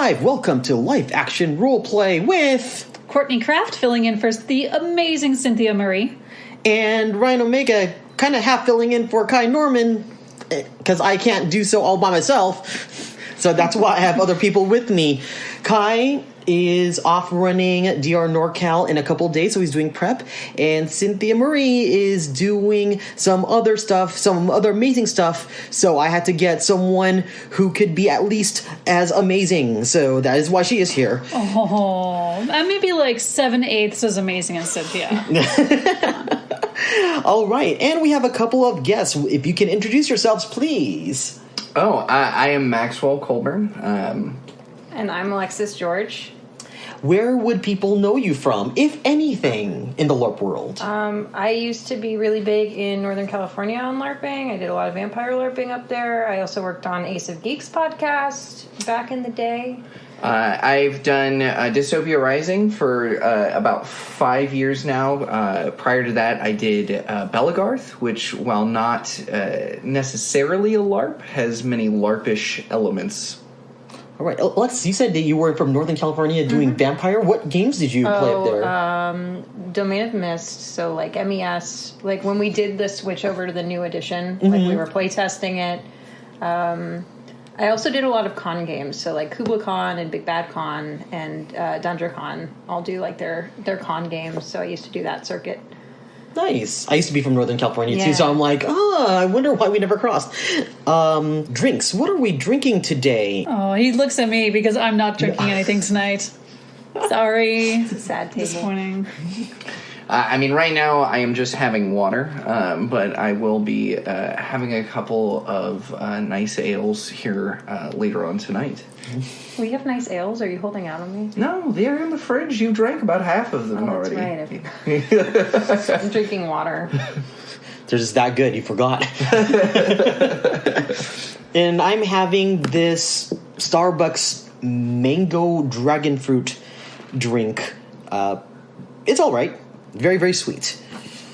live. Welcome to Live Action Roleplay with Courtney Kraft filling in for the amazing Cynthia Murray. And Ryan Omega, kind of half filling in for Kai Norman, because I can't do so all by myself. So that's why I have other people with me. Kai is off running DR NorCal in a couple days, so he's doing prep. And Cynthia Murray is doing some other stuff, some other amazing stuff. So I had to get someone who could be at least as amazing. So that is why she is here. Oh, maybe like 7/8 as amazing as Cynthia. All right, and we have a couple of guests. If you can introduce yourselves, please. Oh, I am Maxwell Colburn. And I'm Alexis George. Where would people know you from, if anything, in the LARP world? I used to be really big in Northern California on LARPing. I did a lot of vampire LARPing up there. I also worked on Ace of Geeks podcast back in the day. I've done Dystopia Rising for about 5 years now. Prior to that, I did Belagarth, which, while not necessarily a LARP, has many LARP-ish elements. All right, Alexis, you said that you were from Northern California doing vampire. What games did you play up there? Domain of Mist, so like MES. Like when we did the switch over to the new edition, like we were playtesting it. I also did a lot of con games, so like Kubla Khan and Big Bad Con and DungeonCon all do like their con games, so I used to do that circuit. Nice. I used to be from Northern California, too, so I'm like, I wonder why we never crossed. Drinks. What are we drinking today? Oh, he looks at me because I'm not drinking anything tonight. Sorry. It's a sad table. Disappointing. I mean, right now I am just having water, but I will be having a couple of nice ales here later on tonight. We have nice ales. Are you holding out on me? No, they're in the fridge. You drank about half of them already. That's right. I'm drinking water. They're just that good. You forgot. And I'm having this Starbucks mango dragon fruit drink. It's all right. Very, very sweet.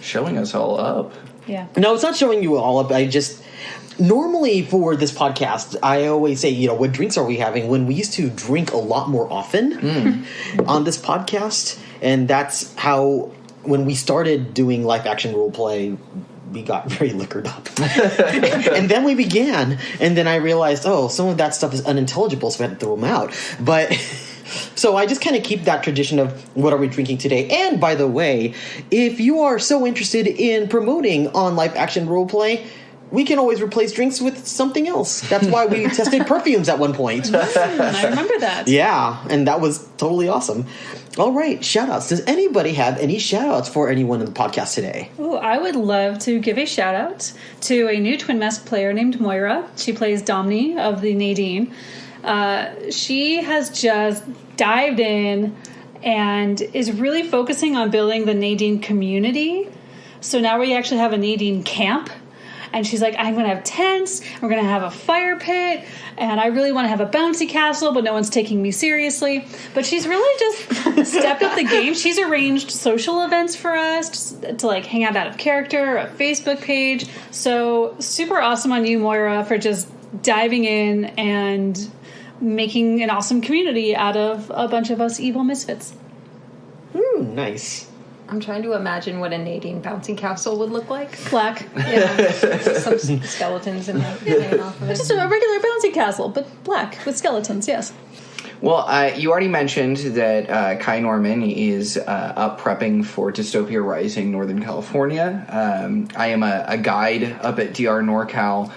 Showing us all up. Yeah. No, it's not showing you all up. I just... Normally for this podcast, I always say, what drinks are we having? When we used to drink a lot more often on this podcast. And that's how, when we started doing live action role play, we got very liquored up. And then we began. And then I realized, some of that stuff is unintelligible, so I had to throw them out. But... So I just kind of keep that tradition of what are we drinking today. And by the way, if you are so interested in promoting on live action roleplay, we can always replace drinks with something else. That's why we tested perfumes at one point. I remember that. Yeah, and that was totally awesome. All right, shout-outs. Does anybody have any shout-outs for anyone in the podcast today? Ooh, I would love to give a shout-out to a new Twin Mask player named Moira. She plays Domini of the Nadine. She has just dived in and is really focusing on building the Nadine community. So now we actually have a Nadine camp. And she's like, I'm going to have tents, we're going to have a fire pit, and I really want to have a bouncy castle, but no one's taking me seriously. But she's really just stepped up the game. She's arranged social events for us to like hang out of character, a Facebook page. So super awesome on you, Moira, for just diving in and making an awesome community out of a bunch of us evil misfits. Nice. I'm trying to imagine what a Nadine bouncy castle would look like. Black. Yeah, some skeletons and hanging off of it. Just a regular bouncy castle, but black with skeletons, yes. Well, you already mentioned that Kai Norman is up prepping for Dystopia Rising Northern California. I am a guide up at DR NorCal.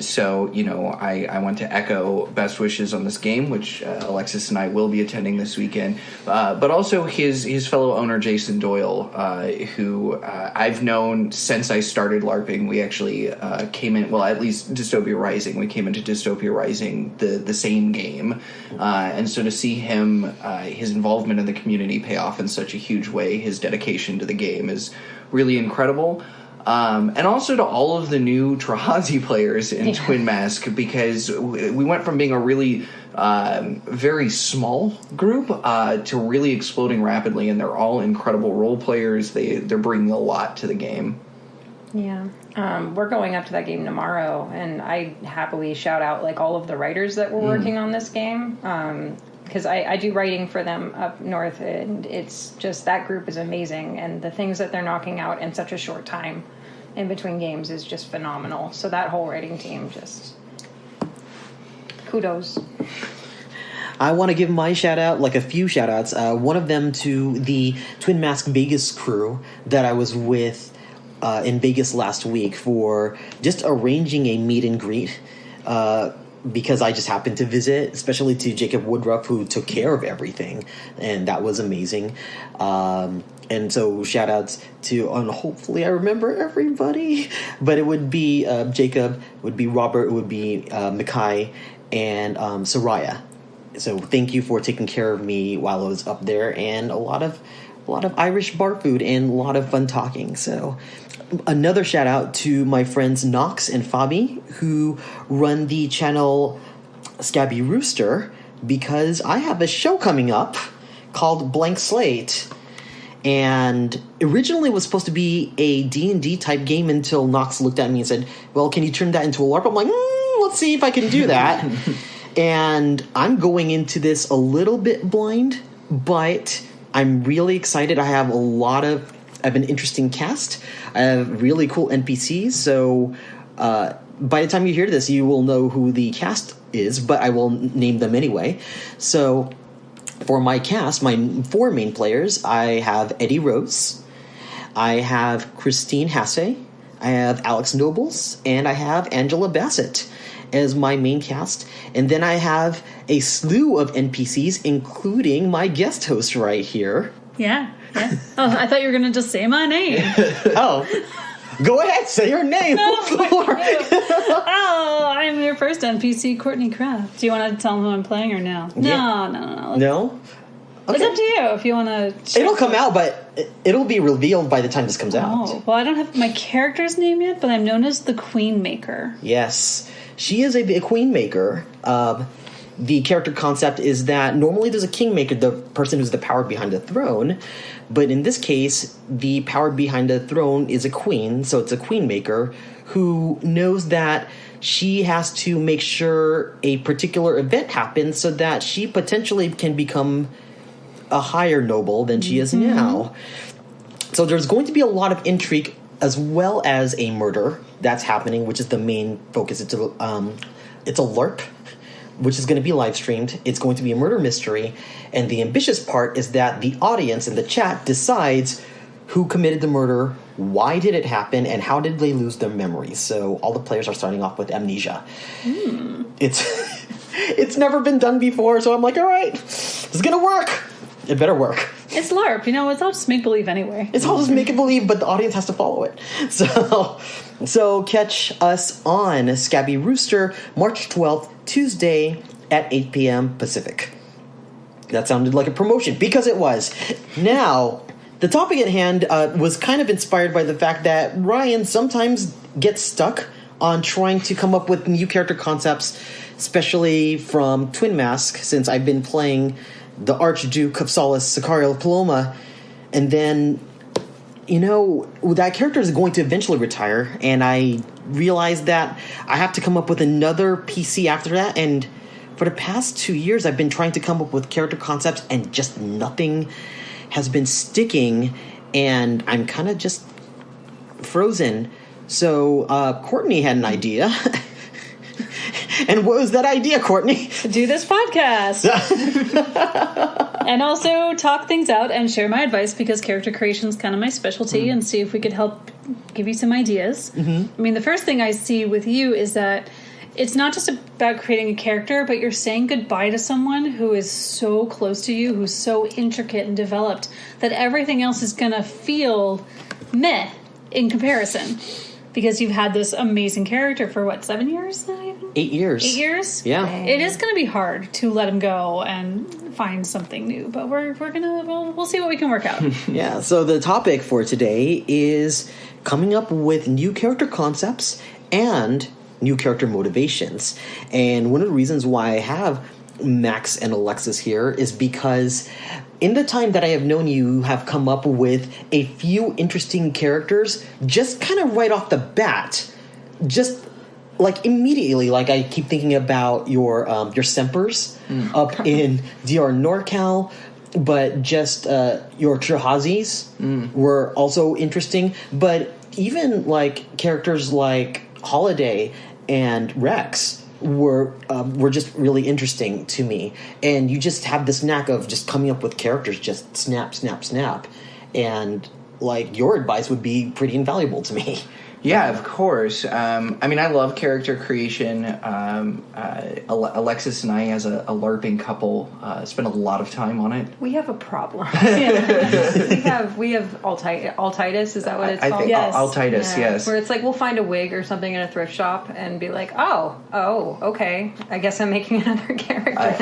So, I want to echo best wishes on this game, which Alexis and I will be attending this weekend. But also his fellow owner, Jason Doyle, who I've known since I started LARPing. We actually came in, well, at least Dystopia Rising. We came into Dystopia Rising the same game. And so to see him, his involvement in the community pay off in such a huge way, his dedication to the game is really incredible. And also to all of the new Trahazi players in Twin Mask, because we went from being a really very small group to really exploding rapidly, and they're all incredible role players. They're bringing a lot to the game. Yeah. We're going up to that game tomorrow, and I happily shout out like all of the writers that were working on this game. Because I do writing for them up north, and it's just, that group is amazing, and the things that they're knocking out in such a short time in between games is just phenomenal. So that whole writing team, just kudos. I want to give my shout out, like a few shout outs. One of them to the Twin Mask Vegas crew that I was with in Vegas last week for just arranging a meet and greet. Because I just happened to visit, especially to Jacob Woodruff, who took care of everything, and that was amazing. And so shout outs to, and hopefully I remember everybody, but it would be Jacob, it would be Robert, it would be Mikhail, and Soraya. So thank you for taking care of me while I was up there, and a lot of Irish bar food and a lot of fun talking. So another shout out to my friends Knox and Fabi, who run the channel Scabby Rooster, because I have a show coming up called Blank Slate, and originally it was supposed to be a D&D type game until Knox looked at me and said, well, can you turn that into a LARP? I'm like, let's see if I can do that. And I'm going into this a little bit blind, but I'm really excited. I have an interesting cast. I have really cool NPCs, so by the time you hear this, you will know who the cast is, but I will name them anyway. So for my cast, my 4 main players, I have Eddie Rose, I have Christine Hasse, I have Alex Nobles, and I have Angela Bassett as my main cast. And then I have a slew of NPCs, including my guest host right here. Yeah. Oh, I thought you were going to just say my name. Oh, go ahead, say your name. No. Oh, I'm your first NPC, Courtney Kraft. Do you want to tell them who I'm playing or no? Yeah. No. No? Okay. It's up to you if you want to. It'll come out, but it'll be revealed by the time this comes out. Oh, well, I don't have my character's name yet, but I'm known as the Queen Maker. Yes. She is a queen maker. The character concept is that normally there's a kingmaker, the person who's the power behind the throne. But in this case, the power behind the throne is a queen, so it's a queen maker who knows that she has to make sure a particular event happens so that she potentially can become a higher noble than she is now. So there's going to be a lot of intrigue as well as a murder that's happening, which is the main focus. It's a LARP, which is going to be live streamed. It's going to be a murder mystery, and the ambitious part is that the audience in the chat decides who committed the murder, why did it happen, and how did they lose their memories. So all the players are starting off with amnesia. It's never been done before, so I'm like, all right, it's going to work. It better work. It's LARP, it's all just make-believe anyway. It's all just make-believe, but the audience has to follow it. So catch us on Scabby Rooster, March 12th, Tuesday at 8 p.m. Pacific. That sounded like a promotion, because it was. Now, the topic at hand was kind of inspired by the fact that Ryan sometimes gets stuck on trying to come up with new character concepts, especially from Twin Mask, since I've been playing the Archduke of Solace, Sicario Paloma, and then, that character is going to eventually retire, and I realized that I have to come up with another PC after that, and for the past 2 years, I've been trying to come up with character concepts, and just nothing has been sticking, and I'm kind of just frozen. So, Courtney had an idea. And what was that idea, Courtney? Do this podcast. And also talk things out and share my advice, because character creation is kind of my specialty, and see if we could help give you some ideas. I mean, the first thing I see with you is that it's not just about creating a character, but you're saying goodbye to someone who is so close to you, who's so intricate and developed, that everything else is going to feel meh in comparison. Because you've had this amazing character for, 7 years now? Even? 8 years. 8 years? Yeah. It is going to be hard to let him go and find something new, but we'll see what we can work out. Yeah, so the topic for today is coming up with new character concepts and new character motivations. And one of the reasons why I have Max and Alexis here is because in the time that I have known you, you have come up with a few interesting characters just kind of right off the bat. Just like immediately, like I keep thinking about your Sempers up in DR NorCal, but just your Trehazis were also interesting. But even like characters like Holiday and Rex were just really interesting to me. And you just have this knack of just coming up with characters, just snap, snap, snap. And like your advice would be pretty invaluable to me. Yeah, of course. I mean, I love character creation. Alexis and I, as a LARPing couple, spend a lot of time on it. We have a problem. we have altitis. Is that what it's called? I think Yes. altitis, yes. Where it's like we'll find a wig or something in a thrift shop and be like, oh, okay. I guess I'm making another character now.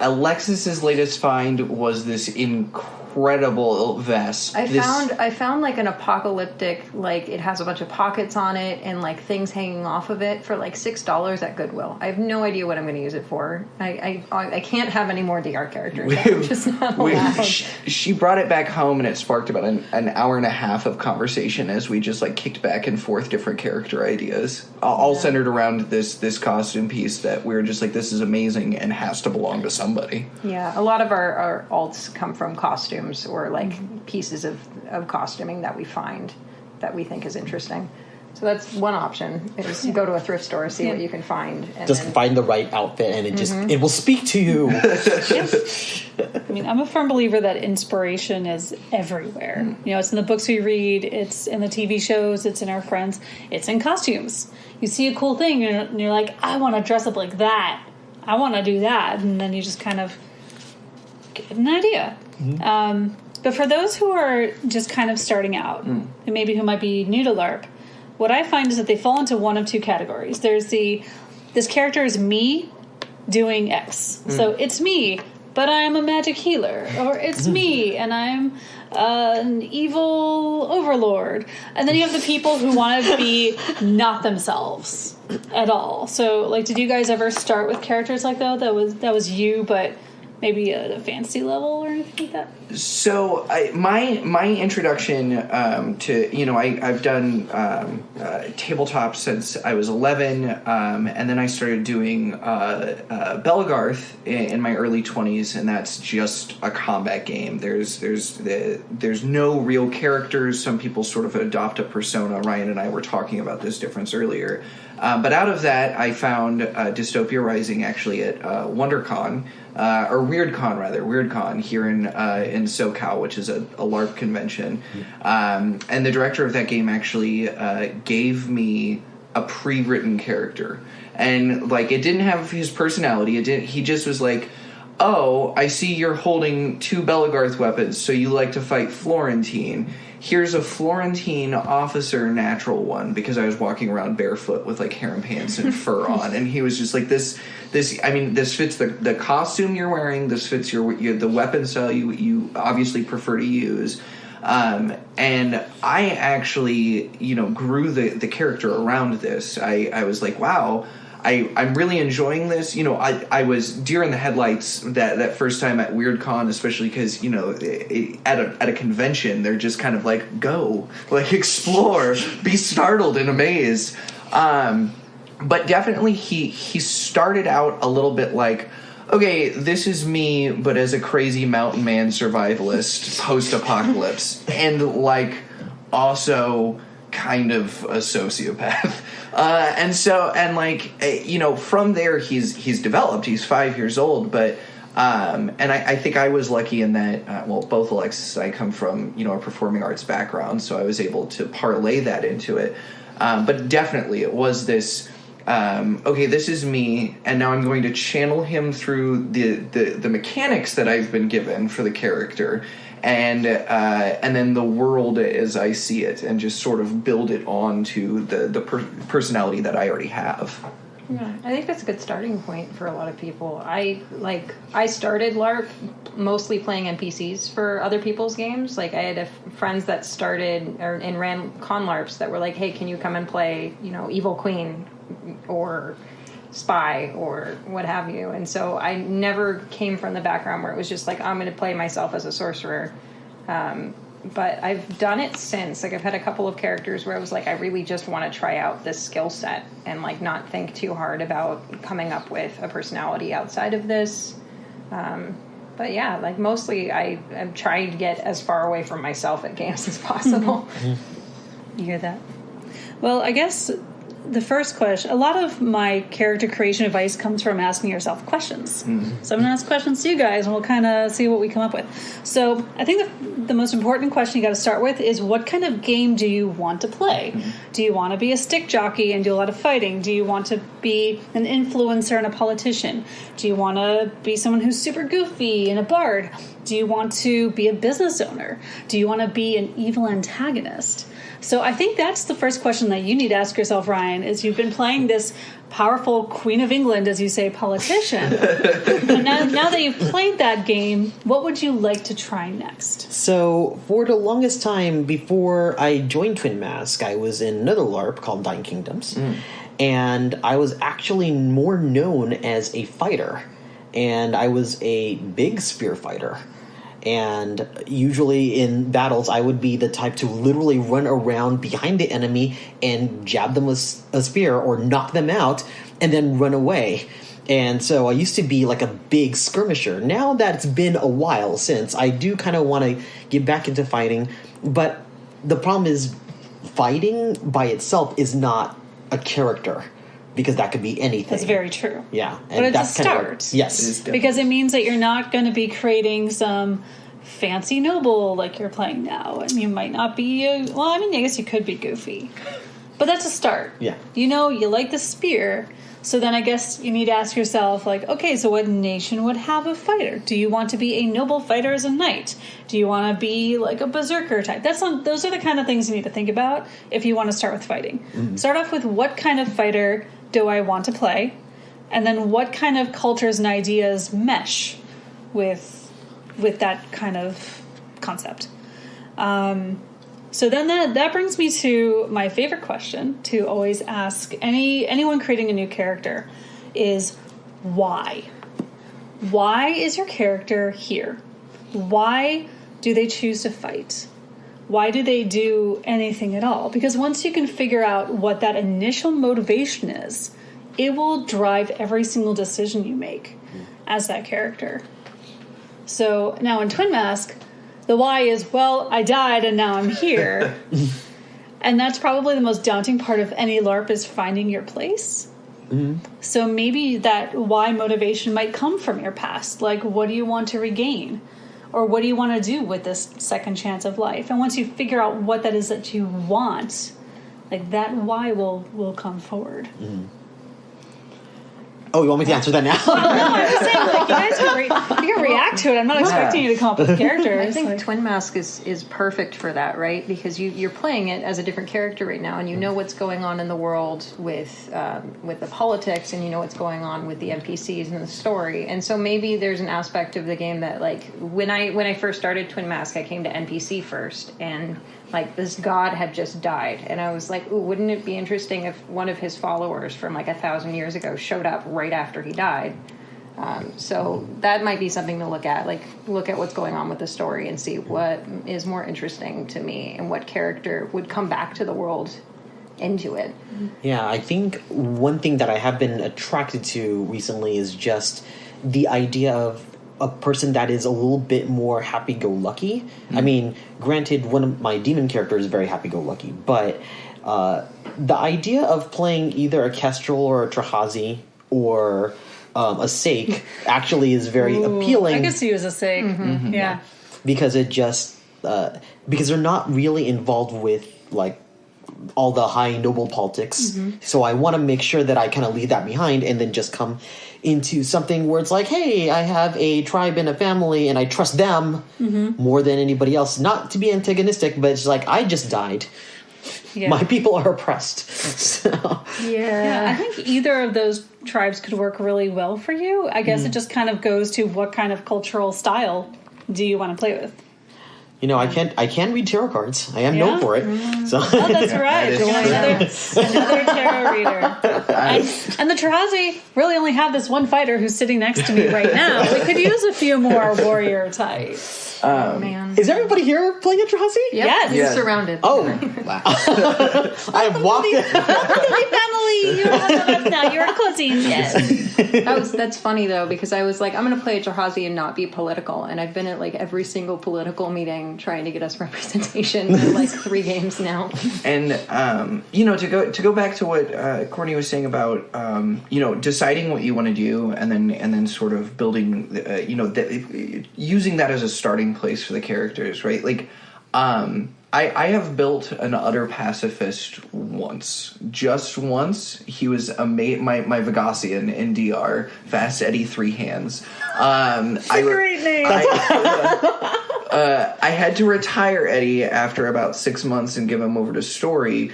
Alexis's latest find was this incredible vest. I found like an apocalyptic, like it has a bunch of pockets on it and like things hanging off of it for like $6 at Goodwill. I have no idea what I'm going to use it for. I can't have any more DR characters. I'm just not allowed. She brought it back home and it sparked about an hour and a half of conversation as we just like kicked back and forth different character ideas, all centered around this costume piece that we were just like, this is amazing and has to belong to somebody. Yeah, a lot of our alts come from costumes or like pieces of costuming that we find that we think is interesting. So that's one option, is go to a thrift store, see what you can find. And just find the right outfit and it will speak to you. I mean, I'm a firm believer that inspiration is everywhere. You know, it's in the books we read, it's in the TV shows, it's in our friends, it's in costumes. You see a cool thing and you're like, I want to dress up like that. I want to do that. And then you just kind of get an idea. But for those who are just kind of starting out, and maybe who might be new to LARP, what I find is that they fall into one of two categories. There's this character is me doing X. So it's me, but I'm a magic healer. Or it's me, and I'm an evil overlord. And then you have the people who want to be not themselves at all. So, like, did you guys ever start with characters like that was you, but maybe at a fantasy level or anything like that? So my introduction to, you know, I've done tabletop since I was 11, and then I started doing Belgarth in my early 20s, and that's just a combat game. There's no real characters. Some people sort of adopt a persona. Ryan and I were talking about this difference earlier. But out of that, I found Dystopia Rising actually at WonderCon, or WeirdCon here in SoCal, which is a LARP convention. And the director of that game actually gave me a pre-written character. And, like, it didn't have his personality. He just was like, oh, I see you're holding 2 Belgarth weapons, so you like to fight Florentine. Here's a Florentine officer natural one, because I was walking around barefoot with like harem pants and fur on, and he was just like, this I mean, this fits the costume you're wearing, this fits the weapon style you obviously prefer to use. And I actually, you know, grew the character around this. I was like, wow, I'm really enjoying this. You know, I was deer in the headlights that first time at WeirdCon, especially because, you know, at a convention, they're just kind of like, go, like, explore, be startled and amazed. But definitely he started out a little bit like, okay, this is me, but as a crazy mountain man survivalist post-apocalypse, and like also kind of a sociopath. And you know, from there he's developed. He's 5 years old, but and I think I was lucky in that both Alexis and I come from, you know, a performing arts background, so I was able to parlay that into it. But definitely it was this. Okay, this is me, and now I'm going to channel him through the mechanics that I've been given for the character, and then the world as I see it, and just sort of build it onto the personality that I already have. Yeah, I think that's a good starting point for a lot of people. I started LARP mostly playing NPCs for other people's games. Like, I had friends that started and ran con LARPs that were like, hey, can you come and play, you know, Evil Queen or spy or what have you. And so I never came from the background where it was just like, I'm going to play myself as a sorcerer. But I've done it since. Like, I've had a couple of characters where I was like, I really just want to try out this skill set and, like, not think too hard about coming up with a personality outside of this. But yeah, like, mostly I'm trying to get as far away from myself at games as possible. You hear that? Well, I guess the first question, a lot of my character creation advice comes from asking yourself questions. So I'm going to ask questions to you guys, and we'll kind of see what we come up with. So I think the most important question you got to start with is, what kind of game do you want to play? Do you want to be a stick jockey and do a lot of fighting? Do you want to be an influencer and a politician? Do you want to be someone who's super goofy and a bard? Do you want to be a business owner? Do you want to be an evil antagonist? So I think that's the first question that you need to ask yourself, Ryan, is you've been playing this powerful Queen of England, as you say, politician. But now that you've played that game, what would you like to try next? So for the longest time before I joined Twin Mask, I was in another LARP called Dying Kingdoms. And I was actually more known as a fighter. And I was a big spear fighter. And usually in battles, I would be the type to literally run around behind the enemy and jab them with a spear or knock them out and then run away. And so I used to be like a big skirmisher. Now that it's been a while since, I do kind of want to get back into fighting. But the problem is, fighting by itself is not a character. Because that could be anything. That's very true. Yeah. And but it's a start. Yes. Because it means that you're not going to be creating some fancy noble like you're playing now. And you might not be, I guess you could be goofy. But that's a start. Yeah. You like the spear. So then I guess you need to ask yourself, like, okay, so what nation would have a fighter? Do you want to be a noble fighter as a knight? Do you want to be like a berserker type? Those are the kind of things you need to think about if you want to start with fighting. Start off with, what kind of fighter do I want to play? And then what kind of cultures and ideas mesh with that kind of concept? So then that brings me to my favorite question to always ask anyone creating a new character is, why? Why is your character here? Why do they choose to fight? Why do they do anything at all? Because once you can figure out what that initial motivation is, it will drive every single decision you make as that character. So now in Twin Mask, the why is, well, I died and now I'm here. And that's probably the most daunting part of any LARP, is finding your place. So maybe that why motivation might come from your past. Like, what do you want to regain? Or what do you want to do with this second chance of life? And once you figure out what that is that you want, like, that why will come forward. Oh, you want me to answer that now? No, I'm just saying, like, you guys can react to it. I'm not expecting you to come up with characters. I think Twin Mask is perfect for that, right? Because you're playing it as a different character right now, and you know what's going on in the world with the politics, and you know what's going on with the NPCs and the story. And so maybe there's an aspect of the game that, like, when I first started Twin Mask, I came to NPC first, and like, this god had just died, and I was like, ooh, wouldn't it be interesting if one of his followers from like 1,000 years ago showed up right after he died? So that might be something to look at what's going on with the story and see what is more interesting to me and what character would come back to the world into it. Yeah, I think one thing that I have been attracted to recently is just the idea of a person that is a little bit more happy-go-lucky. I mean, granted, one of my demon characters is very happy-go-lucky, but the idea of playing either a Kestrel or a Trahazi or a Sake actually is very appealing. I could see you as a Sake. Yeah. Because it just... because they're not really involved with, like, all the high noble politics. So I want to make sure that I kind of leave that behind and then just come into something where it's like, hey, I have a tribe and a family and I trust them more than anybody else. Not to be antagonistic, but it's like, I just died. Yeah. My people are oppressed. So. Yeah, I think either of those tribes could work really well for you. I guess it just kind of goes to what kind of cultural style do you want to play with. I can read tarot cards. I am known for it. So. Oh, that's right. That is Another tarot reader. And the Tarazi really only have this one fighter who's sitting next to me right now. We could use a few more warrior types. Oh, man. Is everybody here playing a Tarazi? Yep. Yes. We're surrounded. Oh. I have walked in. Family, you're now. You're a cousin. Yes. That's funny, though, because I was like, I'm going to play a Tarazi and not be political. And I've been at, like, every single political meeting trying to get us representation in, like, 3 games now. And, to go back to what Courtney was saying about, deciding what you want to do and then sort of building, using that as a starting place for the characters, right? Like, I have built an utter pacifist just once. He was my Vegasian in DR, Fast Eddie 3 Hands. Great name. I had to retire Eddie after about 6 months and give him over to story.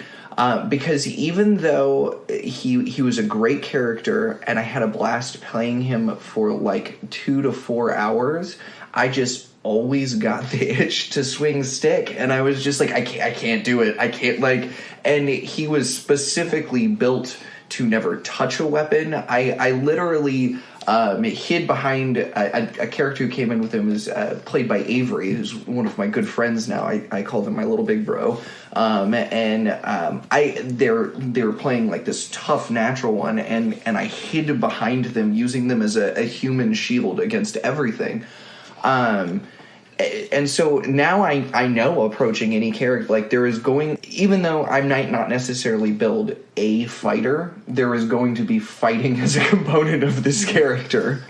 Because even though he was a great character and I had a blast playing him for like 2 to 4 hours, I just always got the itch to swing stick, and I was just like, I can't do it. I can't, like, and he was specifically built to never touch a weapon. I literally hid behind a character who came in with him is played by Avery, who's one of my good friends now. I call him my little big bro. They were playing like this tough natural one, and I hid behind them, using them as a human shield against everything. And so now I know approaching any character, like there is going, even though I might not necessarily build a fighter, there is going to be fighting as a component of this character.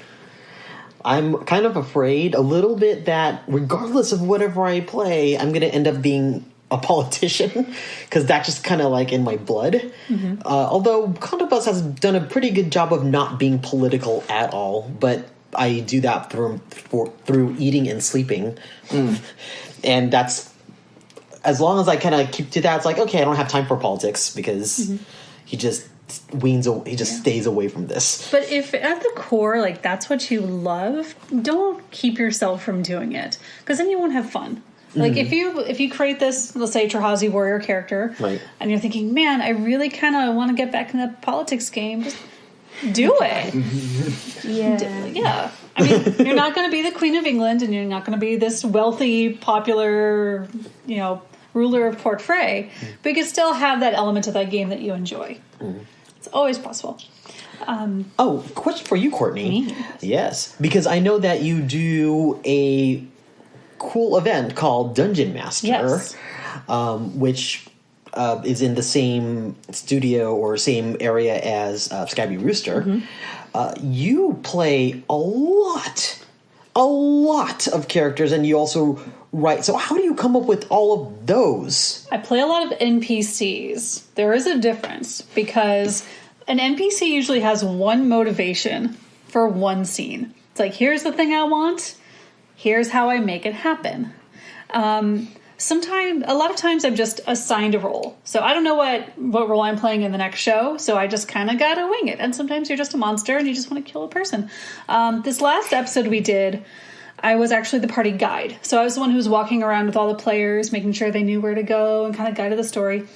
I'm kind of afraid a little bit that regardless of whatever I play, I'm going to end up being a politician, because that's just kind of like in my blood. Mm-hmm. Although Condobus has done a pretty good job of not being political at all, but I do that through eating and sleeping. And that's, as long as I kind of keep to that, it's like, okay, I don't have time for politics, because he just stays away from this. But if at the core, like, that's what you love, don't keep yourself from doing it, because then you won't have fun. Like, if you create this, let's say, Tarazi warrior character, right, and you're thinking, man, I really kind of want to get back in the politics game, just do it. Yeah. I mean, you're not going to be the Queen of England, and you're not going to be this wealthy, popular, ruler of Port Frey, but you can still have that element of that game that you enjoy. It's always possible. Question for you, Courtney. Me? Yes, because I know that you do a cool event called Dungeon Master, which is in the same studio or same area as Scabby Rooster. You play a lot of characters, and you also write. So how do you come up with all of those? I play a lot of NPCs. There is a difference, because an NPC usually has one motivation for one scene. It's like, here's the thing I want, here's how I make it happen. A lot of times I'm just assigned a role. So I don't know what role I'm playing in the next show, so I just kind of gotta wing it. And sometimes you're just a monster and you just want to kill a person. This last episode we did, I was actually the party guide. So I was the one who was walking around with all the players, making sure they knew where to go and kind of guided the story.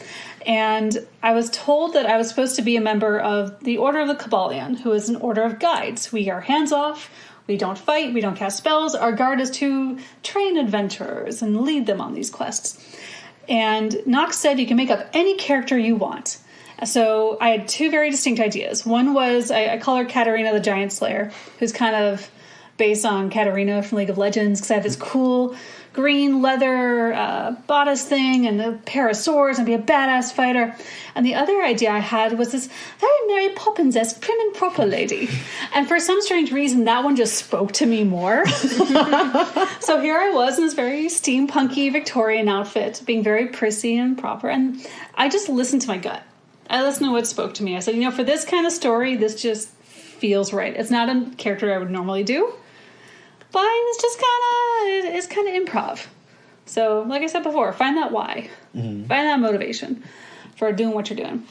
And I was told that I was supposed to be a member of the Order of the Cabalion, who is an order of guides. We are hands-off. We don't fight, we don't cast spells. Our guard is to train adventurers and lead them on these quests. And Knox said you can make up any character you want. So I had 2 very distinct ideas. One was, I call her Katarina the Giant Slayer, who's kind of based on Katarina from League of Legends, because I have this cool green leather bodice thing and a pair of swords and be a badass fighter. And the other idea I had was this very Mary Poppins-esque prim and proper lady. And for some strange reason, that one just spoke to me more. So here I was in this very steampunky Victorian outfit, being very prissy and proper. And I just listened to my gut. I listened to what spoke to me. I said, for this kind of story, this just feels right. It's not a character I would normally do, but it's just kind of improv. So, like I said before, find that why. Find that motivation. for doing what you're doing.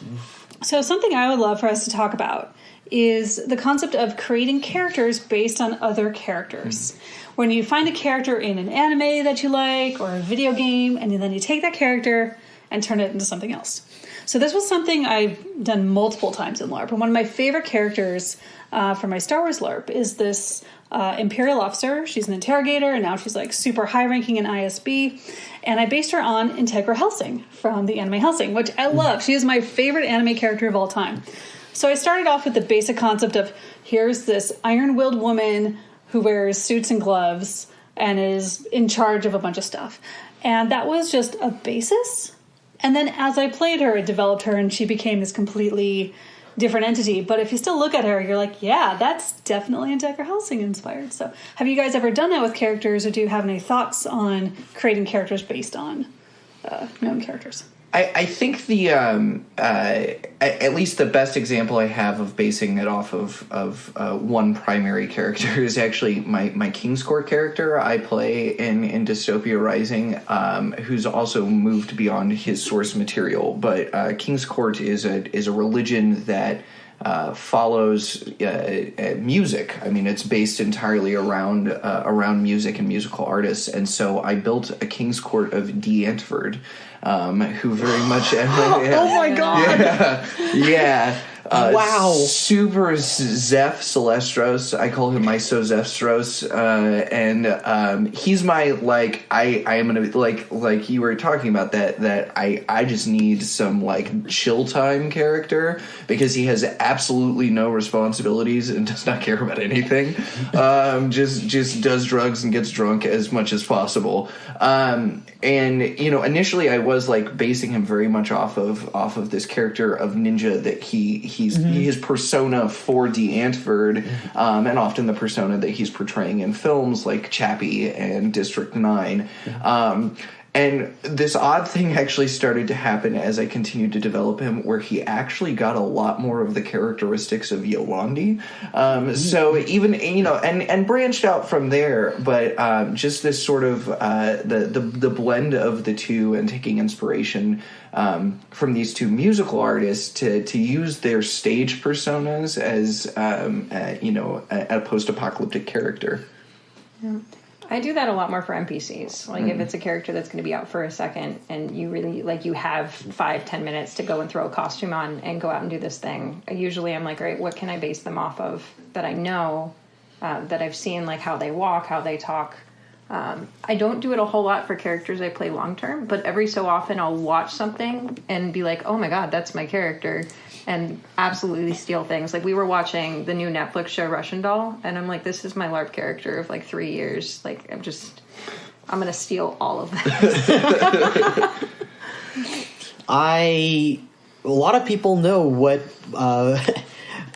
So something I would love for us to talk about is the concept of creating characters based on other characters. When you find a character in an anime that you like or a video game, and then you take that character and turn it into something else. So this was something I've done multiple times in LARP. And one of my favorite characters for my Star Wars LARP is this Imperial officer. She's an interrogator, and now she's like super high-ranking in ISB. And I based her on Integra Helsing from the anime Helsing, which I love. She is my favorite anime character of all time. So I started off with the basic concept of here's this iron-willed woman who wears suits and gloves and is in charge of a bunch of stuff. And that was just a basis. And then as I played her, it developed her, and she became this completely different entity. But if you still look at her, you're like, yeah, that's definitely Integra Helsing inspired. So have you guys ever done that with characters, or do you have any thoughts on creating characters based on known characters? I think the at least the best example I have of basing it off of one primary character is actually my King's Court character I play in Dystopia Rising, who's also moved beyond his source material. But King's Court is a religion that follows music. I mean, it's based entirely around music and musical artists, and so I built a King's Court of D. Antford, who very much. Oh my god! Yeah. Wow. Super Zeph Celestros. I call him my So Zephstros. And he's my, like, I am gonna, like you were talking about that I just need some, like, chill time character, because he has absolutely no responsibilities and does not care about anything. Just does drugs and gets drunk as much as possible. And, you know, initially I was, like, basing him very much off of this character of ninja that his persona for D. Antford, and often the persona that he's portraying in films like Chappie and District 9. And this odd thing actually started to happen as I continued to develop him, where he actually got a lot more of the characteristics of Yolandi. So even, you know, and branched out from there, but just this sort of the blend of the two, and taking inspiration from these two musical artists to use their stage personas as you know, a post-apocalyptic character. Yeah. I do that a lot more for NPCs. Like, if it's a character that's going to be out for a second, and you really, like, you have 5-10 minutes to go and throw a costume on and go out and do this thing. Usually I'm like, all right, what can I base them off of that I know, that I've seen, like, how they walk, how they talk. I don't do it a whole lot for characters I play long term, but every so often I'll watch something and be like, oh my god, that's my character, and absolutely steal things. Like, we were watching the new Netflix show Russian Doll, and I'm like, this is my LARP character of like 3 years. Like, I'm gonna steal all of this. A lot of people know what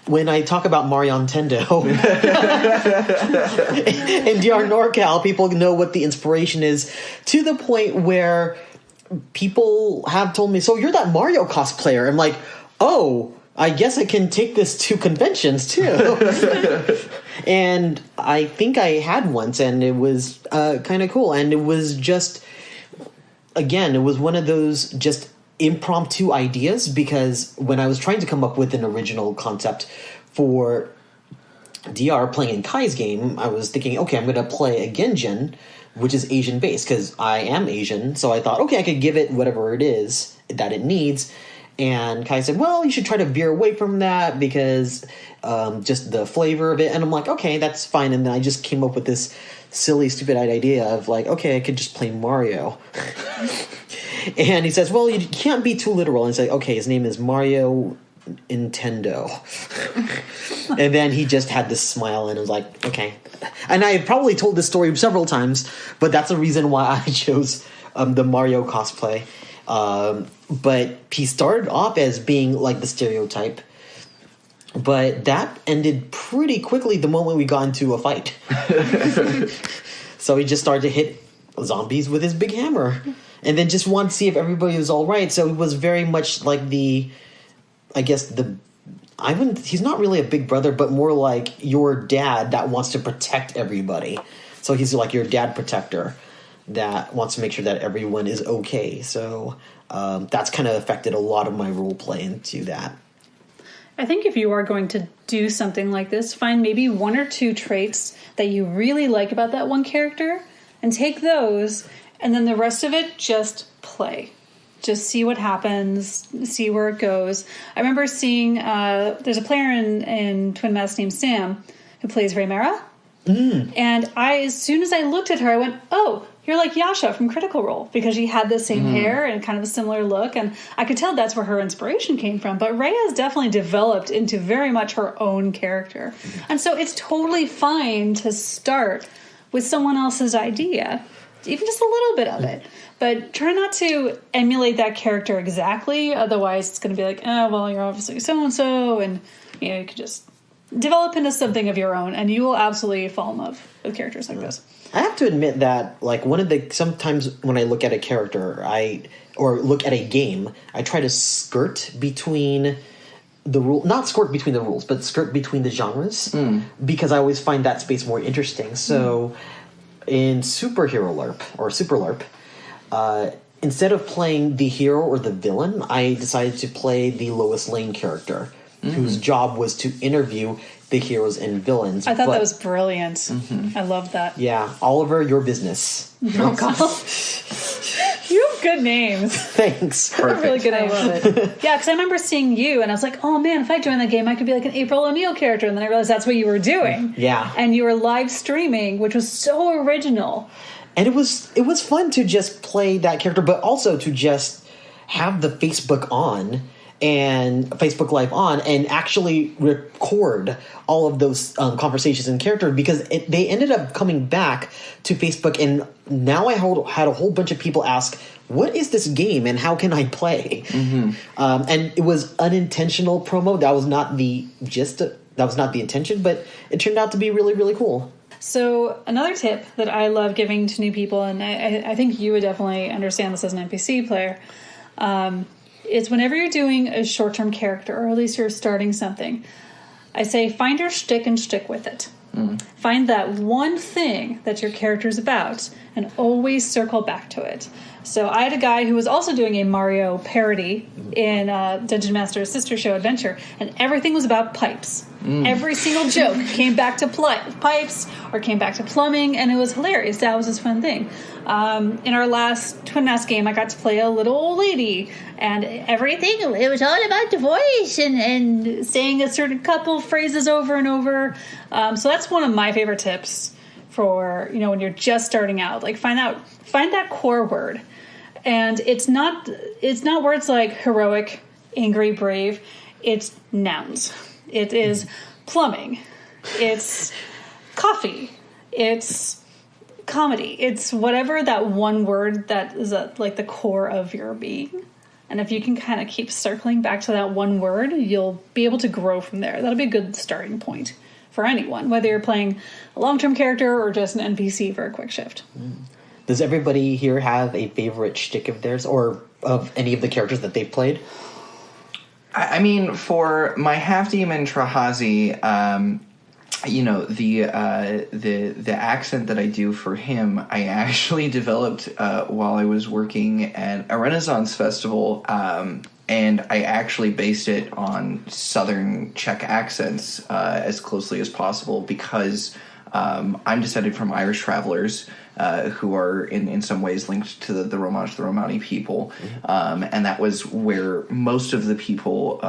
when I talk about Mario Nintendo in DR NorCal, people know what the inspiration is, to the point where people have told me, so you're that Mario cosplayer. I'm like, oh, I guess I can take this to conventions too. And I think I had once, and it was kind of cool. And it was just, again, it was one of those just impromptu ideas, because when I was trying to come up with an original concept for DR playing in Kai's game, I was thinking, okay, I'm going to play a Genjin, which is Asian based, because I am Asian. So I thought, okay, I could give it whatever it is that it needs. And Kai said, well, you should try to veer away from that, because just the flavor of it. And I'm like, okay, that's fine. And then I just came up with this silly, stupid idea of like, okay, I could just play Mario. And he says, well, you can't be too literal. And I say, okay, his name is Mario Nintendo. And then he just had this smile and was like, okay. And I have probably told this story several times, but that's the reason why I chose the Mario cosplay. But he started off as being like the stereotype, but that ended pretty quickly the moment we got into a fight. So he just started to hit zombies with his big hammer, and then just wanted to see if everybody was all right. So it was very much like he's not really a big brother, but more like your dad that wants to protect everybody. So he's like your dad protector, that wants to make sure that everyone is okay. So that's kind of affected a lot of my role play into that. I think if you are going to do something like this, find maybe 1 or 2 traits that you really like about that one character and take those, and then the rest of it, just play. Just see what happens, see where it goes. I remember seeing, there's a player in Twin Masks named Sam who plays Raymara. And as soon as I looked at her, I went, oh, you're like Yasha from Critical Role, because she had the same hair and kind of a similar look, and I could tell that's where her inspiration came from. But Rhea has definitely developed into very much her own character. And so it's totally fine to start with someone else's idea, even just a little bit of it. But try not to emulate that character exactly, otherwise it's going to be like, oh, well, you're obviously so-and-so, and you could just develop into something of your own, and you will absolutely fall in love with characters like this. I have to admit that, like, sometimes when I look at a character, or look at a game, I try to skirt between not skirt between the rules, but skirt between the genres, because I always find that space more interesting. So in Superhero LARP, or Super LARP, instead of playing the hero or the villain, I decided to play the Lois Lane character, whose job was to interview the heroes and villains. I thought that was brilliant. I love that. Yeah, Oliver, your business. Oh, God. You have good names. Thanks. Perfect. Really good names. I love it. Yeah, because I remember seeing you, and I was like, oh man, if I joined that game, I could be like an April O'Neil character. And then I realized that's what you were doing. Yeah. And you were live streaming, which was so original. And it was fun to just play that character, but also to just have the Facebook Live on, and actually record all of those conversations in character, because they ended up coming back to Facebook, and now I had a whole bunch of people ask, what is this game and how can I play? And it was unintentional promo. That was not the intention, but it turned out to be really, really cool. So another tip that I love giving to new people, and I think you would definitely understand this as an NPC player, is whenever you're doing a short-term character, or at least you're starting something, I say find your shtick and stick with it. Find that one thing that your character's about and always circle back to it. So I had a guy who was also doing a Mario parody in Dungeon Master's Sister Show Adventure, and everything was about pipes. Every single joke came back to pipes or came back to plumbing, and it was hilarious. That was his fun thing. In our last Twin Mask game, I got to play a little old lady, and everything, it was all about the voice and saying a certain couple phrases over and over. So that's one of my favorite tips for, when you're just starting out. Like, find that core word. And it's not words like heroic, angry, brave. It's nouns. It is plumbing. It's coffee. It's comedy. It's whatever that one word that is like the core of your being. And if you can kind of keep circling back to that one word, you'll be able to grow from there. That'll be a good starting point for anyone, whether you're playing a long-term character or just an NPC for a quick shift. Does everybody here have a favorite shtick of theirs, or of any of the characters that they've played? I mean, for my half-demon Trahazi, the accent that I do for him, I actually developed while I was working at a Renaissance festival, and I actually based it on Southern Czech accents as closely as possible, because I'm descended from Irish travelers who are in some ways linked to the Romani people. And that was where most of the people,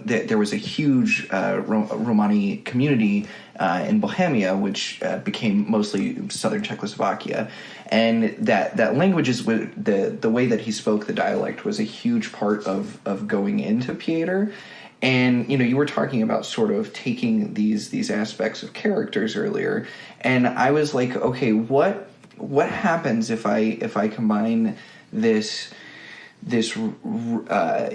there was a huge Romani community in Bohemia, which became mostly southern Czechoslovakia. And that language is the way that he spoke the dialect was a huge part of going into theater. And, you were talking about sort of taking these aspects of characters earlier. And I was like, okay, what happens if I combine this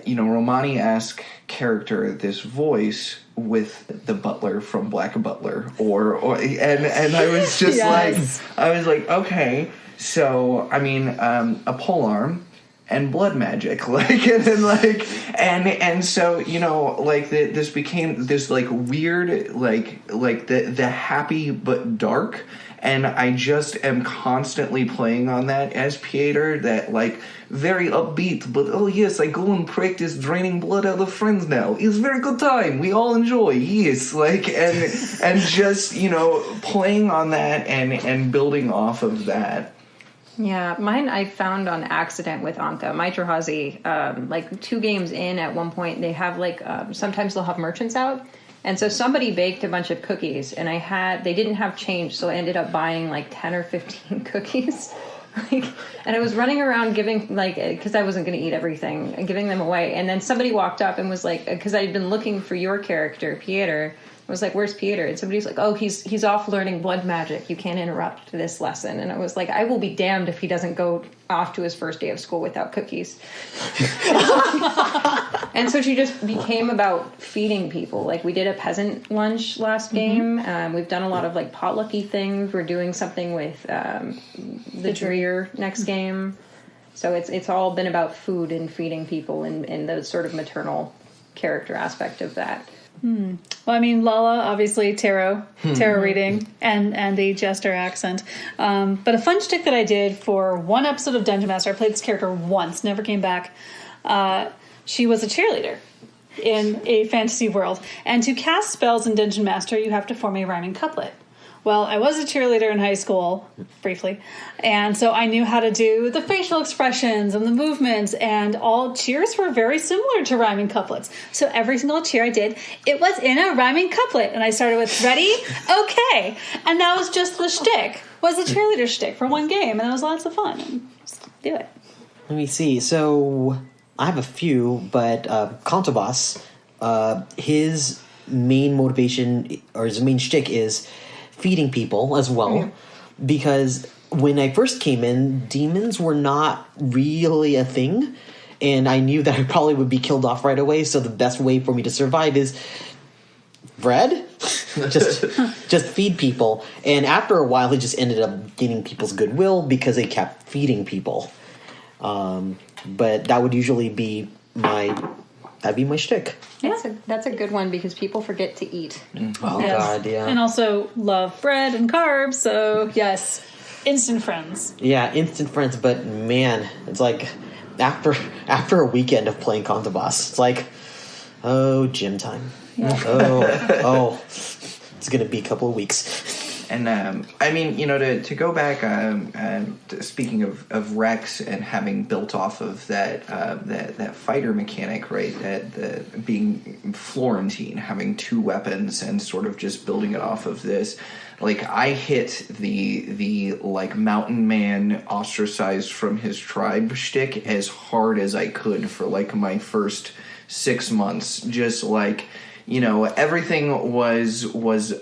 Romani-esque character, this voice, with the butler from Black Butler, and I was just yes. I was like, okay, so I mean, a polearm and blood magic, and so this became this weird the happy but dark, And I just am constantly playing on that as Pieter, that, like, very upbeat, but, oh yes, I go and practice draining blood out of friends now. It's a very good time. We all enjoy. Yes. Like, and just, you know, playing on that and building off of that. Yeah, mine I found on accident with Anka. My Trahazi, like 2 games in at one point, they have like, sometimes they'll have merchants out. And so somebody baked a bunch of cookies and they didn't have change. So I ended up buying like 10 or 15 cookies. And I was running around giving, like, because I wasn't going to eat everything, and giving them away. And then somebody walked up and was like, because I had been looking for your character, Pieter. I was like, where's Pieter? And somebody's like, oh, he's off learning blood magic. You can't interrupt this lesson. And I was like, I will be damned if he doesn't go off to his first day of school without cookies. And so she just became about feeding people. Like, we did a peasant lunch last game. We've done a lot of, like, potlucky things. We're doing something with the Dreer next game. So it's all been about food and feeding people and the sort of maternal character aspect of that. Well, I mean, Lala, obviously, tarot reading, and the jester accent. But a fun shtick that I did for one episode of Dungeon Master, I played this character once, never came back. She was a cheerleader in a fantasy world. And to cast spells in Dungeon Master, you have to form a rhyming couplet. Well, I was a cheerleader in high school, briefly, and so I knew how to do the facial expressions and the movements, and all cheers were very similar to rhyming couplets. So every single cheer I did, it was in a rhyming couplet, and I started with, ready? Okay. And that was just the shtick, was the cheerleader shtick for one game, and it was lots of fun. And just do it. Let me see. So I have a few, but Contobas, his main motivation, or his main shtick is feeding people as well, because when I first came in, demons were not really a thing, and I knew that I probably would be killed off right away, so the best way for me to survive is bread. just feed people. And after a while, he just ended up gaining people's goodwill because they kept feeding people. But that would usually be that'd be my shtick. That's a good one because people forget to eat. Oh, yes. God, yeah. And also love bread and carbs, so yes, instant friends. Yeah, instant friends, but man, it's like after a weekend of playing Contobas, it's like, oh, gym time. Yeah. Oh, it's going to be a couple of weeks. And I mean, you know, to go back, speaking of Rex and having built off of that fighter mechanic, right? That being Florentine, having 2 weapons and sort of just building it off of this. Like, I hit the like mountain man ostracized from his tribe shtick as hard as I could for like my first 6 months, just like. You know, everything was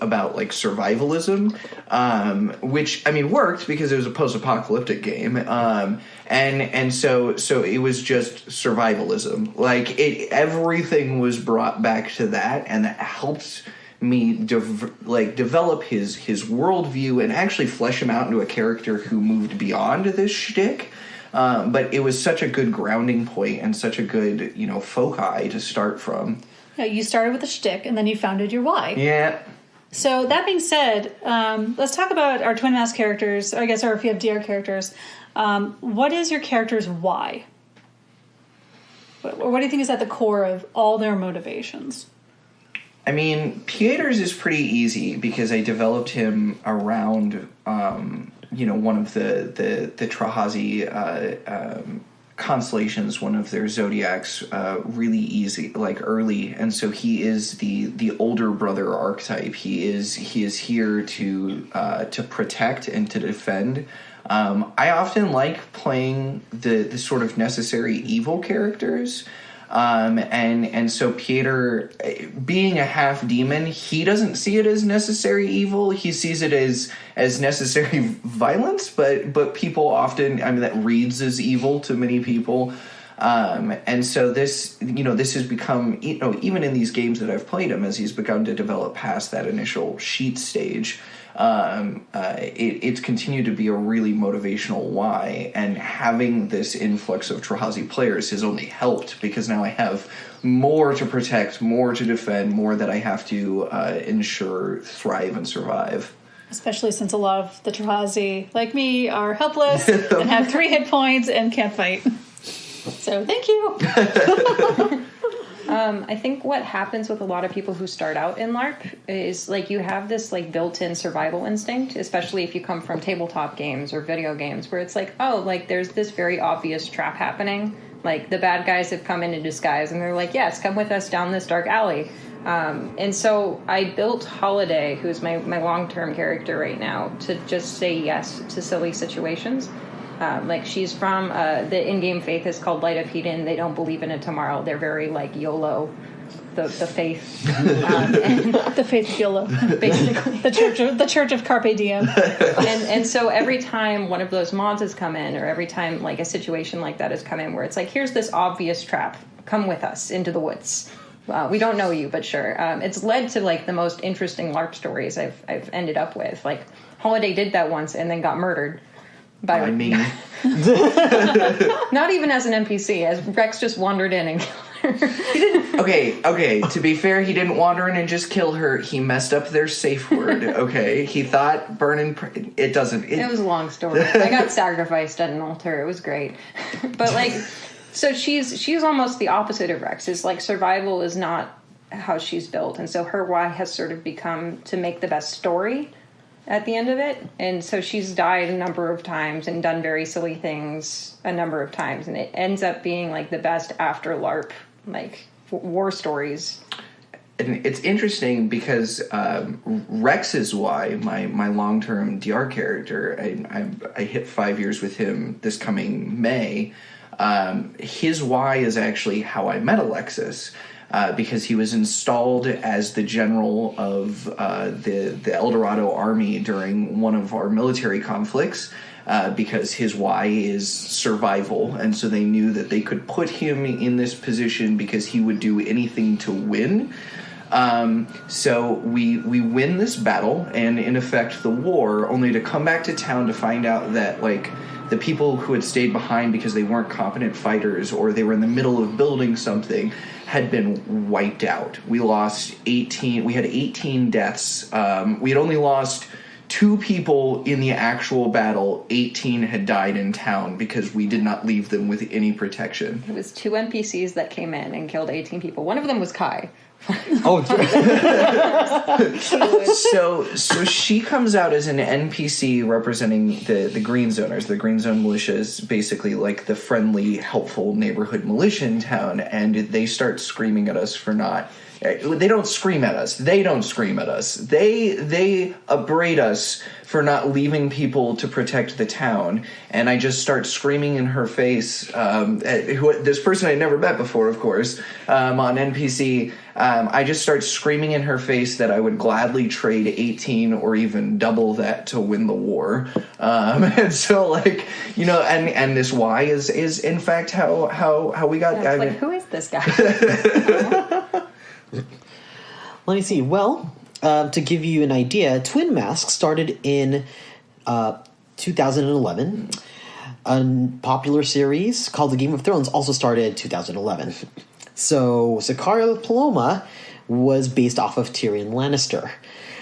about, like, survivalism, which, I mean, worked because it was a post-apocalyptic game, and so it was just survivalism. Like, everything was brought back to that, and that helped me, develop his worldview and actually flesh him out into a character who moved beyond this shtick. But it was such a good grounding point and such a good, you know, foci to start from. Yeah, you started with a shtick, and then you founded your why. Yeah. So that being said, let's talk about our Twin Mask characters, or I guess, or if you have DR characters. What is your character's why? What do you think is at the core of all their motivations? I mean, Pieter's is pretty easy because I developed him around, you know, one of the Trahazi constellations, one of their zodiacs, really easy, like early, and so he is the older brother archetype. He is here to protect and to defend. I often like playing the sort of necessary evil characters. And so Pieter, being a half demon, he doesn't see it as necessary evil. He sees it as necessary violence, but people often, I mean, that reads as evil to many people. And so this has become, you know, even in these games that I've played him, as he's begun to develop past that initial sheet stage, it's continued to be a really motivational why, and having this influx of Trahazi players has only helped because now I have more to protect, more to defend, more that I have to ensure thrive and survive. Especially since a lot of the Trahazi, like me, are helpless and have 3 hit points and can't fight. So thank you. I think what happens with a lot of people who start out in LARP is like you have this like built-in survival instinct, especially if you come from tabletop games or video games, where it's like, oh, like there's this very obvious trap happening. Like the bad guys have come in disguise and they're like, yes, come with us down this dark alley. And so I built Holiday, who's my long-term character right now, to just say yes to silly situations. Like she's from the in-game faith is called Light of Eden. They don't believe in a tomorrow. They're very like YOLO, the faith, the faith of YOLO, basically the church of Carpe Diem. and so every time one of those mods has come in, or every time like a situation like that has come in, where it's like, here's this obvious trap, come with us into the woods. We don't know you, but sure. It's led to like the most interesting LARP stories I've ended up with. Like Holiday did that once and then got murdered. By me. Not even as an NPC, as Rex just wandered in and killed her. He didn't. Okay. To be fair, he didn't wander in and just kill her. He messed up their safe word. Okay, he thought burning. It doesn't. It was a long story. I got sacrificed at an altar. It was great, but like, so she's almost the opposite of Rex. Is like survival is not how she's built, and so her why has sort of become to make the best story at the end of it. And so she's died a number of times and done very silly things a number of times, and it ends up being like the best after LARP like war stories. And it's interesting because Rex's why, my long-term DR character, I hit 5 years with him this coming May. His why is actually how I met Alexis. Because he was installed as the general of the El Dorado army during one of our military conflicts, because his why is survival, and so they knew that they could put him in this position because he would do anything to win. So we win this battle, and in effect the war, only to come back to town to find out that like the people who had stayed behind because they weren't competent fighters or they were in the middle of building something had been wiped out. We lost 18. We had 18 deaths. We had only lost 2 people in the actual battle. 18 had died in town because we did not leave them with any protection. It was 2 NPCs that came in and killed 18 people. One of them was Kai. Oh, so she comes out as an NPC representing the Green Zoners. The Green Zone militia is basically like the friendly, helpful neighborhood militia in town, and they start screaming at us for not. They don't scream at us. They don't scream at us. They upbraid us for not leaving people to protect the town. And I just start screaming in her face. This person I never met before, of course, on NPC. I just start screaming in her face that I would gladly trade 18 or even double that to win the war. And so, like, you know, and this why is in fact how we got. Yeah, like, who is this guy? Let me see. Well, to give you an idea, Twin Mask started in 2011. A popular series called The Game of Thrones also started 2011. So Sicario Paloma was based off of Tyrion Lannister.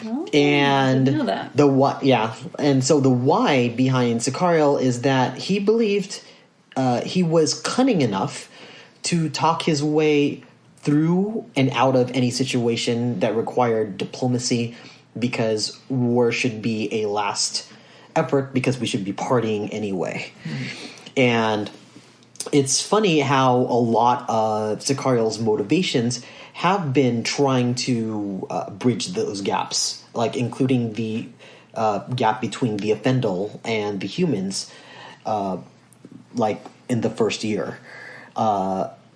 Oh, I and didn't know that. And so the why behind Sicario is that he believed he was cunning enough to talk his way through and out of any situation that required diplomacy, because war should be a last effort because we should be partying anyway. And it's funny how a lot of Sicario's motivations have been trying to bridge those gaps, like including the gap between the Offendal and the humans, like in the first year.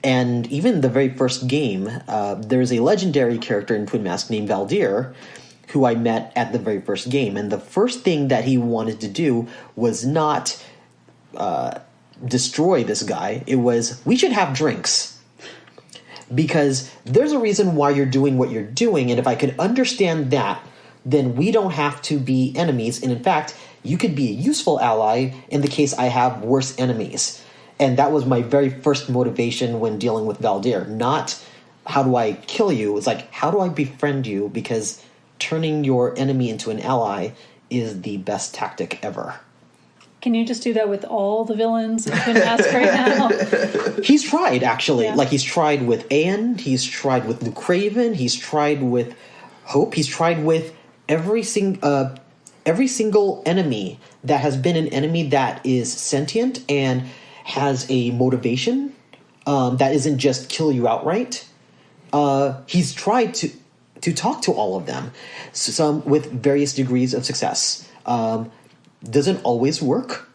And even the very first game, there's a legendary character in Twin Mask named Valdir, who I met at the very first game. And the first thing that he wanted to do was not destroy this guy. It was, we should have drinks. Because there's a reason why you're doing what you're doing, and if I could understand that, then we don't have to be enemies. And in fact, you could be a useful ally in the case I have worse enemies. And that was my very first motivation when dealing with Valdir. Not how do I kill you, it's like how do I befriend you, because turning your enemy into an ally is the best tactic ever. Can you just do that with all the villains in Twin Mask right now? He's tried, actually. Yeah. Like, he's tried with Anne, he's tried with Luke Craven, he's tried with Hope, he's tried with every single enemy that has been an enemy that is sentient and has a motivation that isn't just kill you outright. He's tried to talk to all of them, some with various degrees of success. Doesn't always work,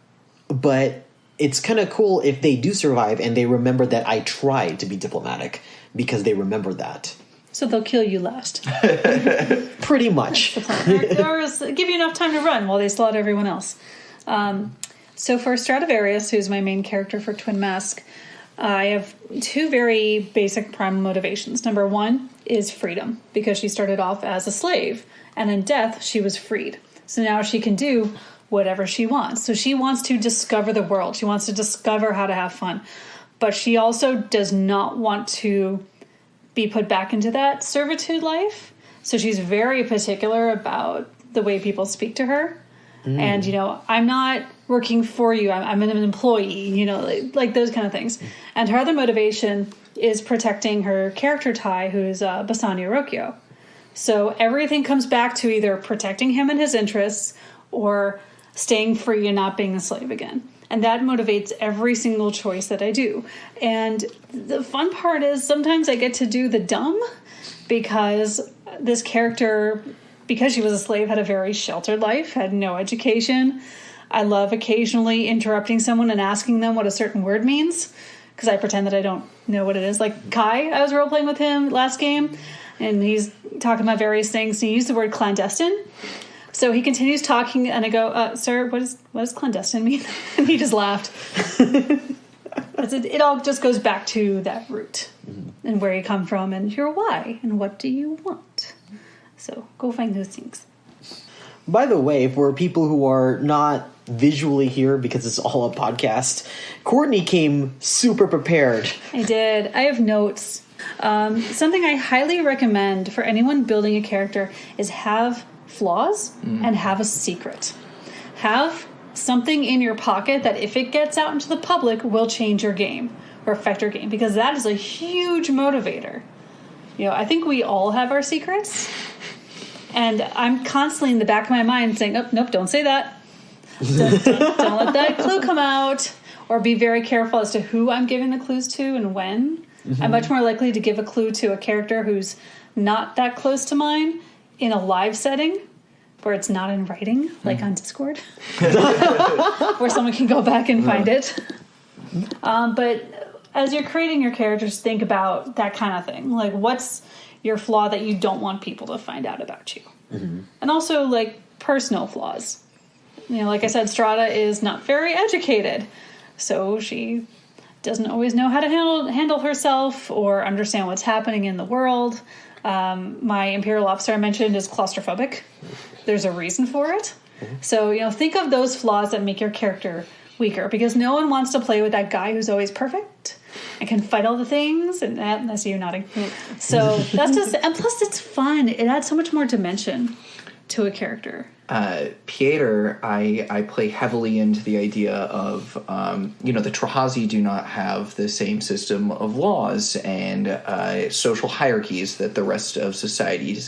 but it's kind of cool if they do survive and they remember that I tried to be diplomatic, because they remember that. So they'll kill you last. Pretty much. Or give you enough time to run while they slaughter everyone else. So for Stradivarius, who's my main character for Twin Mask, I have two very basic primal motivations. Number one is freedom, because she started off as a slave, and in death she was freed. So now she can do whatever she wants. So she wants to discover the world. She wants to discover how to have fun. But she also does not want to be put back into that servitude life. So she's very particular about the way people speak to her. And, I'm not working for you. I'm an employee, like those kind of things. And her other motivation is protecting her character Ty, who's Bassanio Rocchio. So everything comes back to either protecting him and his interests or staying free and not being a slave again. And that motivates every single choice that I do. And the fun part is sometimes I get to do the dumb, because this character, because she was a slave, had a very sheltered life, had no education. I love occasionally interrupting someone and asking them what a certain word means, because I pretend that I don't know what it is. Like Kai, I was role-playing with him last game, and he's talking about various things. He used the word clandestine. So he continues talking, and I go, sir, what does clandestine mean? And he just laughed. It all just goes back to that root and where you come from and your why and what do you want. So go find those things. By the way, for people who are not visually here because it's all a podcast, Courtney came super prepared. I did. I have notes. Something I highly recommend for anyone building a character is have flaws and have a secret. Have something in your pocket that if it gets out into the public will change your game or affect your game, because that is a huge motivator. I think we all have our secrets, and I'm constantly in the back of my mind saying, oh, nope, don't say that. Don't let that clue come out, or be very careful as to who I'm giving the clues to and when. I'm much more likely to give a clue to a character who's not that close to mine in a live setting where it's not in writing, like on Discord, where someone can go back and find it. But as you're creating your characters, think about that kind of thing. Like, what's your flaw that you don't want people to find out about you? And also, like, personal flaws. Like I said, Strada is not very educated, so she doesn't always know how to handle herself or understand what's happening in the world. My Imperial officer I mentioned is claustrophobic. There's a reason for it. So, think of those flaws that make your character weaker, because no one wants to play with that guy who's always perfect and can fight all the things. And I see you nodding. So that's just, and plus it's fun. It adds so much more dimension to a character. Pieter, I play heavily into the idea of, the Trahazi do not have the same system of laws and social hierarchies that the rest of society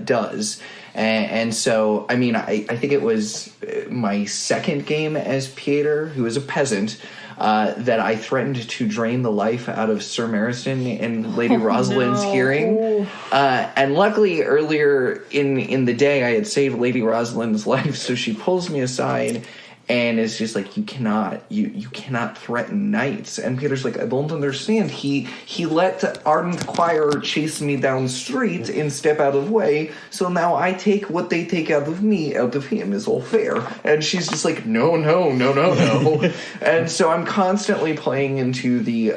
does. And so, I think it was my second game as Pieter, who is a peasant, that I threatened to drain the life out of Sir Mariston in Lady Rosalind's hearing. And luckily, earlier in the day, I had saved Lady Rosalind's life, so she pulls me aside and is just like, you cannot threaten knights. And Peter's like, I don't understand. He let the ardent choir chase me down the street and step out of the way, so now I take what they take out of me, out of him is all fair. And she's just like, no. And so I'm constantly playing into the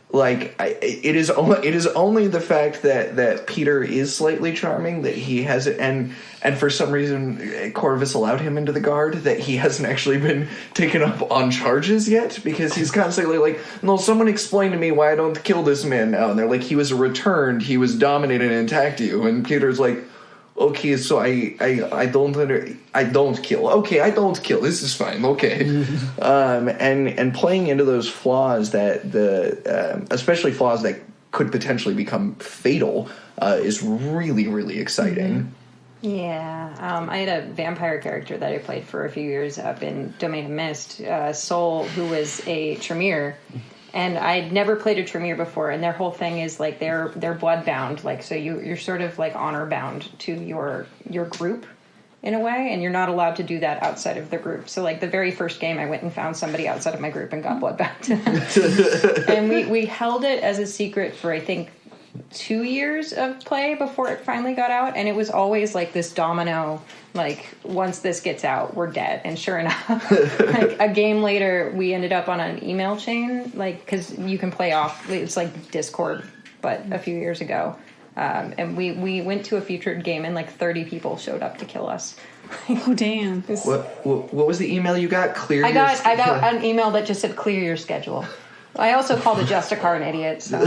it is only the fact that Peter is slightly charming, that he has it, and for some reason Corvus allowed him into the guard, that he hasn't actually been taken up on charges yet, because he's constantly like, no, someone explain to me why I don't kill this man now. And they're like, he was returned, he was dominated and attacked you. And Peter's like, okay, so I don't kill. Okay, I don't kill. This is fine. Okay, and playing into those flaws that especially flaws that could potentially become fatal is really, really exciting. Yeah, I had a vampire character that I played for a few years up in Domain of Mist, Soul, who was a Tremere, and I'd never played a Tremere before, and their whole thing is like they're blood bound, like so you're sort of like honor bound to your group in a way, and you're not allowed to do that outside of the group. So like the very first game, I went and found somebody outside of my group and got blood bound to them. And we held it as a secret for I think 2 years of play before it finally got out, and it was always like this domino, like once this gets out we're dead, and sure enough like a game later we ended up on an email chain, like because you can play off, it's like Discord but a few years ago, and we went to a featured game and like 30 people showed up to kill us. Oh damn. What was the email you got? I got an email that just said clear your schedule. I also called a Justicar an idiot, so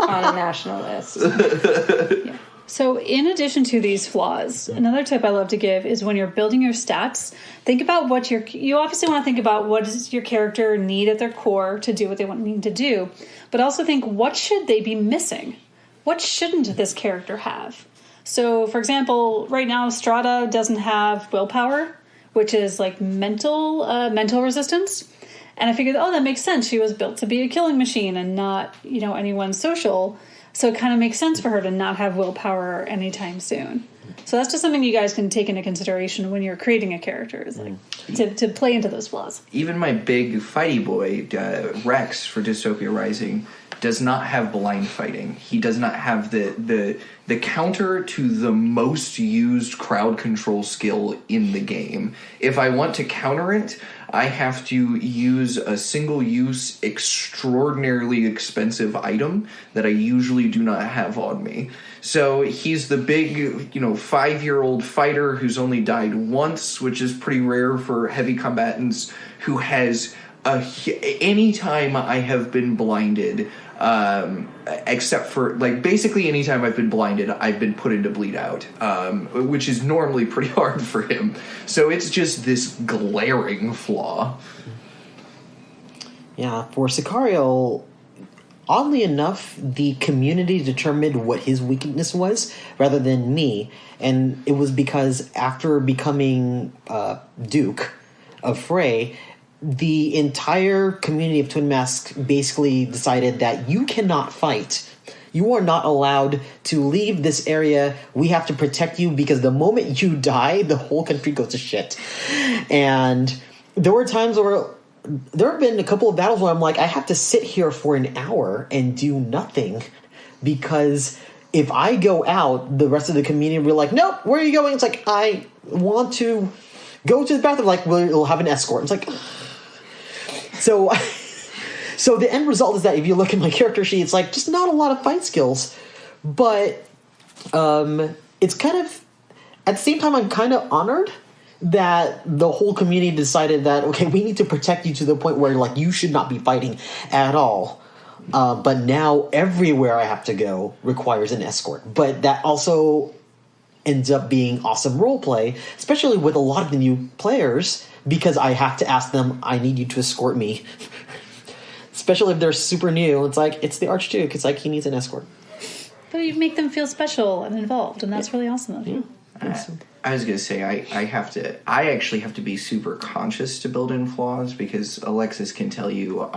on a national list. Yeah. So in addition to these flaws, another tip I love to give is when you're building your stats, think about what you obviously want to think about what does your character need at their core to do what they need to do, but also think what should they be missing? What shouldn't this character have? So for example, right now Strata doesn't have willpower, which is like mental resistance. And I figured, that makes sense. She was built to be a killing machine and not, anyone's social. So it kind of makes sense for her to not have willpower anytime soon. So that's just something you guys can take into consideration when you're creating a character, is like to play into those flaws. Even my big fighty boy, Rex, for Dystopia Rising, does not have blind fighting. He does not have the counter to the most used crowd control skill in the game. If I want to counter it, I have to use a single-use, extraordinarily expensive item that I usually do not have on me. So he's the big, 5-year-old fighter who's only died once, which is pretty rare for heavy combatants, who has anytime I have been blinded, except for basically anytime I've been blinded, I've been put into bleed out, which is normally pretty hard for him. So it's just this glaring flaw. Yeah, for Sicario, oddly enough, the community determined what his weakness was rather than me, and it was because after becoming Duke of Frey, the entire community of Twin Masks basically decided that you cannot fight. You are not allowed to leave this area. We have to protect you because the moment you die, the whole country goes to shit. And there were times where there have been a couple of battles where I'm like, I have to sit here for an hour and do nothing because if I go out, the rest of the community will be like, nope, where are you going? It's like, I want to go to the bathroom. Like, we'll have an escort. It's like... So the end result is that if you look at my character sheet, it's like just not a lot of fight skills. But it's kind of, at the same time, I'm kind of honored that the whole community decided that, okay, we need to protect you to the point where you should not be fighting at all. But now everywhere I have to go requires an escort. But that also ends up being awesome roleplay, especially with a lot of the new players, because I have to ask them, I need you to escort me. Especially if they're super new. It's like, it's the Archduke. It's like, he needs an escort. But you make them feel special and involved, and that's really awesome of you. I was going to say, I actually have to be super conscious to build in flaws, because Alexis can tell you,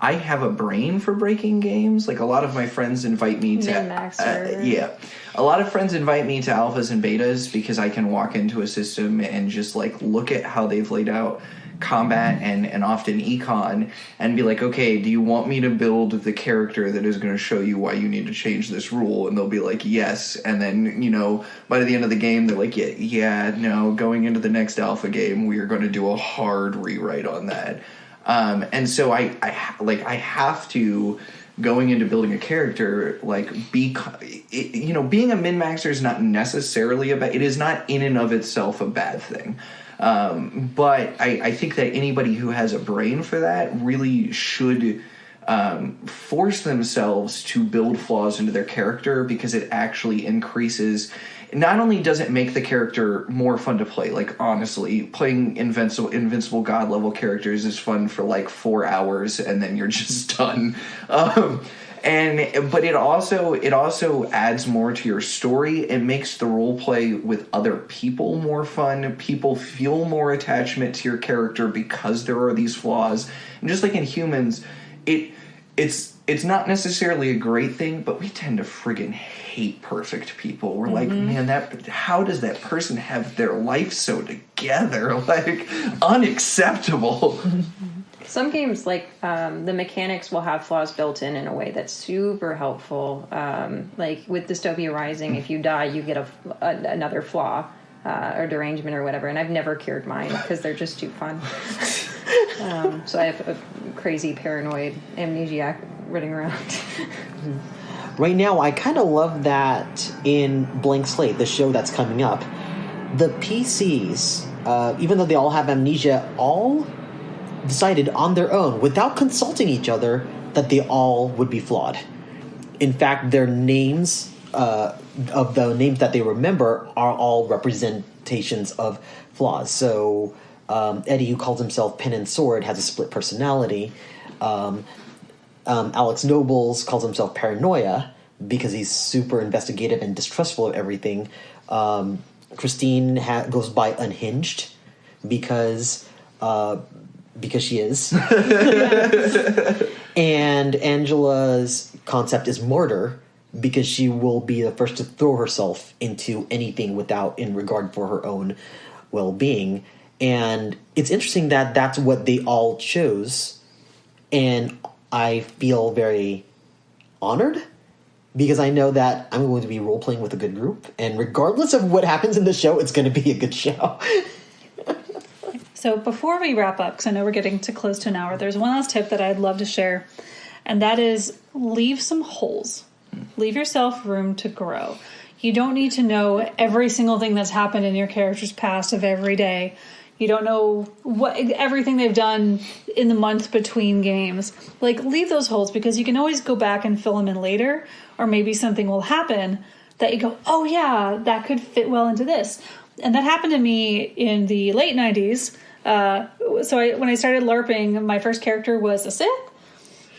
I have a brain for breaking games. Like, a lot of my friends invite me to... A lot of friends invite me to alphas and betas because I can walk into a system and just, look at how they've laid out combat and often econ and be like, okay, do you want me to build the character that is going to show you why you need to change this rule? And they'll be like, yes. And then, by the end of the game, they're like, no, going into the next alpha game, we are going to do a hard rewrite on that. And so I have to, going into building a character, being a min-maxer is not necessarily it is not in and of itself a bad thing. But I think that anybody who has a brain for that really should force themselves to build flaws into their character, because it actually increases. Not only does it make the character more fun to play, like, honestly, playing invincible god level characters is fun for like 4 hours and then you're just done. But it also adds more to your story. It makes the role play with other people more fun. People feel more attachment to your character because there are these flaws. And just like in humans, it's not necessarily a great thing, but we tend to friggin' hate perfect people. We're like, man, how does that person have their life so together? Like, unacceptable. Some games, like, the mechanics will have flaws built in a way that's super helpful. Like, with Dystopia Rising, if you die, you get another flaw or derangement or whatever, and I've never cured mine because they're just too fun. So I have a crazy paranoid amnesiac running around. Right now, I kind of love that in Blank Slate, the show that's coming up, the PCs, even though they all have amnesia, all decided on their own, without consulting each other, that they all would be flawed. In fact, their names, of the names that they remember, are all representations of flaws. So Eddie, who calls himself Pen and Sword, has a split personality. Alex Nobles calls himself Paranoia because he's super investigative and distrustful of everything. Christine goes by Unhinged because she is. And Angela's concept is Martyr because she will be the first to throw herself into anything in regard for her own well-being. And it's interesting that that's what they all chose. And I feel very honored because I know that I'm going to be role-playing with a good group. And regardless of what happens in the show, it's going to be a good show. So before we wrap up, because I know we're getting to close to an hour, there's one last tip that I'd love to share. And that is leave some holes. Leave yourself room to grow. You don't need to know every single thing that's happened in your character's past of every day. You don't know everything they've done in the month between games. Like, leave those holes because you can always go back and fill them in later, or maybe something will happen that you go, oh yeah, that could fit well into this. And that happened to me in the late 90s. When I started LARPing, my first character was a Sith,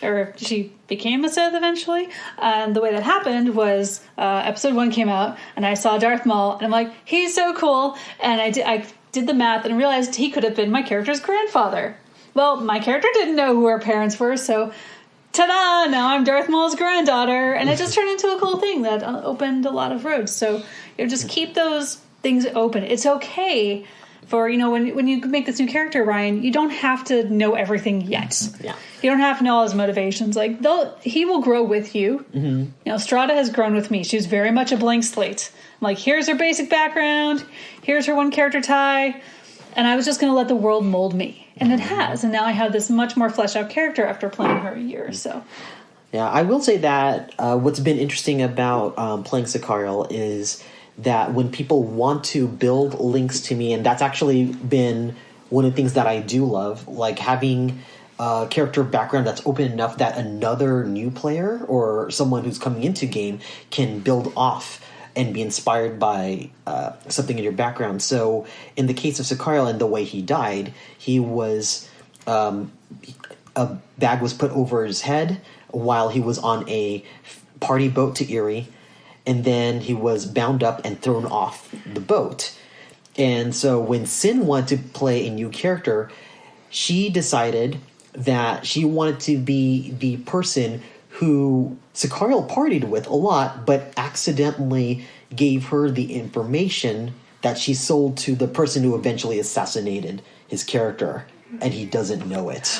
or she became a Sith eventually. And the way that happened was episode 1 came out, and I saw Darth Maul, and I'm like, he's so cool. And I did the math and realized he could have been my character's grandfather. Well, my character didn't know who her parents were, so ta-da! Now I'm Darth Maul's granddaughter, and it just turned into a cool thing that opened a lot of roads. So just keep those things open. It's okay for, when you make this new character, Ryan, you don't have to know everything yet. Yeah. You don't have to know all his motivations. Like, he will grow with you. Mm-hmm. Strata has grown with me. She's very much a blank slate. I'm like, here's her basic background. Here's her one character tie. And I was just going to let the world mold me. And it has. And now I have this much more fleshed out character after playing her a year or so. Yeah, I will say that what's been interesting about playing Sicario is that when people want to build links to me, and that's actually been one of the things that I do love, like having a character background that's open enough that another new player or someone who's coming into game can build off and be inspired by something in your background. So in the case of Sicario and the way he died, he was a bag was put over his head while he was on a party boat to Erie, and then he was bound up and thrown off the boat. And so when Sin wanted to play a new character, she decided that she wanted to be the person who Sicario partied with a lot, but accidentally gave her the information that she sold to the person who eventually assassinated his character, and he doesn't know it.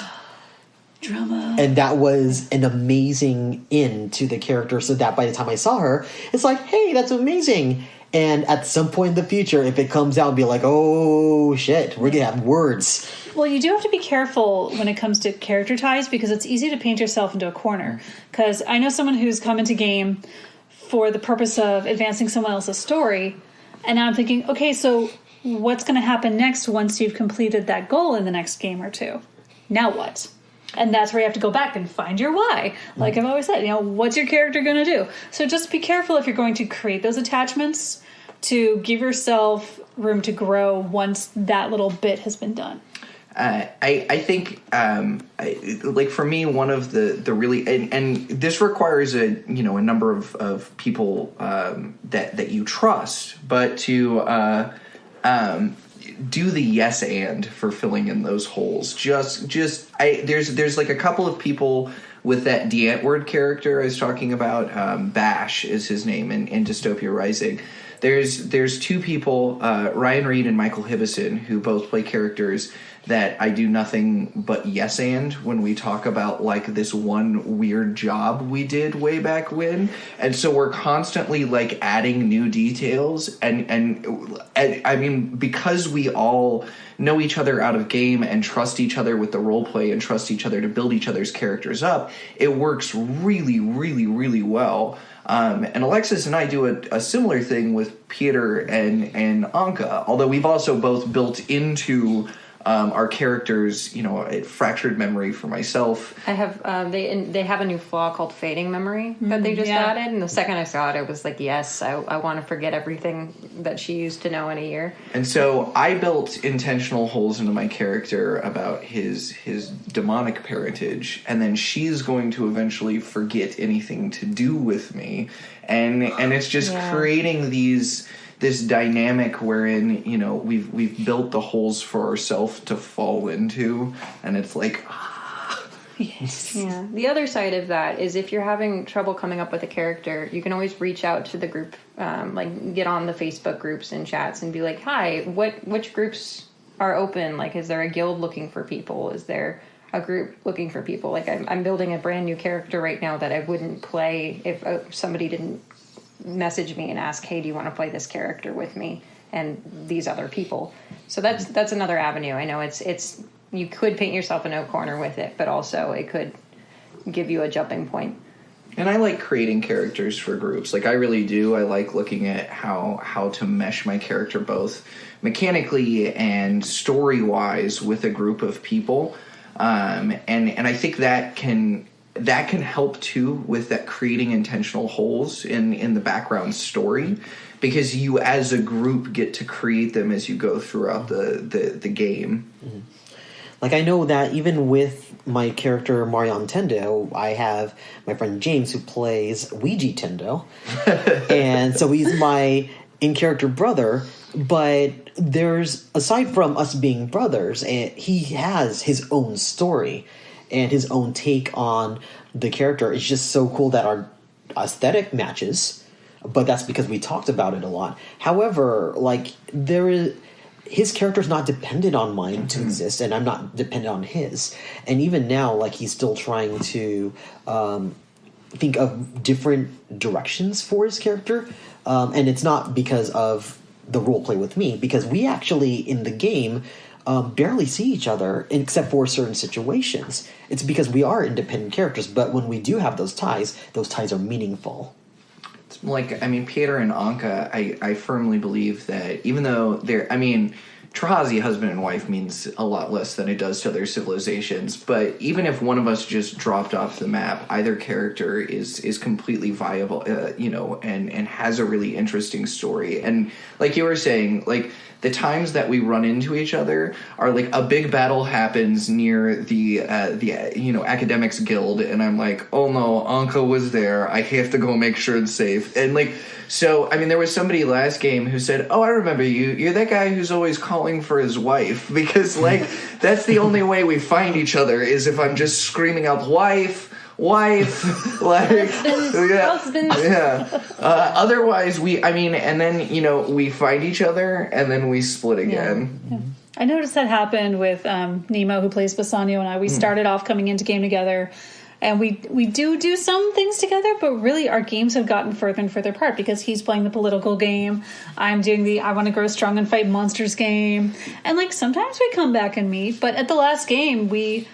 Drama. And that was an amazing end to the character, so that by the time I saw her, it's like, hey, that's amazing. And at some point in the future, if it comes out, be like, oh, shit, we're going to have words. Well, you do have to be careful when it comes to character ties because it's easy to paint yourself into a corner. Because I know someone who's come into game for the purpose of advancing someone else's story, and now I'm thinking, okay, so what's going to happen next once you've completed that goal in the next game or two? Now what? And that's where you have to go back and find your why. Like I've always said, what's your character going to do? So just be careful if you're going to create those attachments to give yourself room to grow once that little bit has been done. I think, like for me, one of the really, and this requires a number of people that you trust, but to do the yes and for filling in those holes. There's like a couple of people with that D'Antwoord character I was talking about. Bash is his name in Dystopia Rising. There's two people, Ryan Reed and Michael Hibison, who both play characters that I do nothing but yes and when we talk about like this one weird job we did way back when. And so we're constantly like adding new details and I mean, because we all know each other out of game and trust each other with the role play and trust each other to build each other's characters up, it works really, really, really well. And Alexis and I do a similar thing with Peter and Anka, although we've also both built into our characters, a fractured memory for myself. I have they have a new flaw called fading memory that they just added, and the second I saw it, it was like, yes, I want to forget everything that she used to know in a year. And so I built intentional holes into my character about his demonic parentage, and then she's going to eventually forget anything to do with me, and it's just creating this dynamic wherein we've built the holes for ourselves to fall into, and it's like yes. Yeah. The other side of that is if you're having trouble coming up with a character, you can always reach out to the group, like get on the Facebook groups and chats and be like, hi, which groups are open? Like, is there a guild looking for people? Is there a group looking for people? Like, I'm building a brand new character right now that I wouldn't play if somebody didn't message me and ask, hey, do you want to play this character with me and these other people? So that's another avenue. I know it's you could paint yourself in a corner with it, but also it could give you a jumping point. And I like creating characters for groups. Like, I really do. I like looking at how to mesh my character both mechanically and story-wise with a group of people. And I think that can help too with that creating intentional holes in the background story, because you as a group get to create them as you go throughout the game. Mm-hmm. Like, I know that even with my character Marion Tendo, I have my friend James who plays Ouija Tendo, and so he's my in-character brother. But there's, aside from us being brothers, and he has his own story and his own take on the character. It's just so cool that our aesthetic matches, but that's because we talked about it a lot. However, like, his character is not dependent on mine to exist, and I'm not dependent on his. And even now, like, he's still trying to think of different directions for his character, and it's not because of the role play with me, because we actually in the game barely see each other except for certain situations. It's because we are independent characters, but when we do have those ties are meaningful. It's like, I mean, Peter and Anka, I firmly believe that even though Trahazi, husband and wife, means a lot less than it does to other civilizations, but even if one of us just dropped off the map, either character is completely viable, and has a really interesting story. And like you were saying, like, the times that we run into each other are like a big battle happens near the academics guild, and I'm like, oh no, Anka was there, I have to go make sure it's safe. And like, so I mean, there was somebody last game who said, oh, I remember you're that guy who's always calling for his wife, because like that's the only way we find each other is if I'm just screaming out wife, like, husband. Otherwise and then we find each other and then we split again. Yeah. I noticed that happened with Nemo, who plays Bassanio, and I. We started off coming into game together, and we do some things together, but really our games have gotten further and further apart because he's playing the political game, I'm doing the I want to grow strong and fight monsters game, and like sometimes we come back and meet, but at the last game we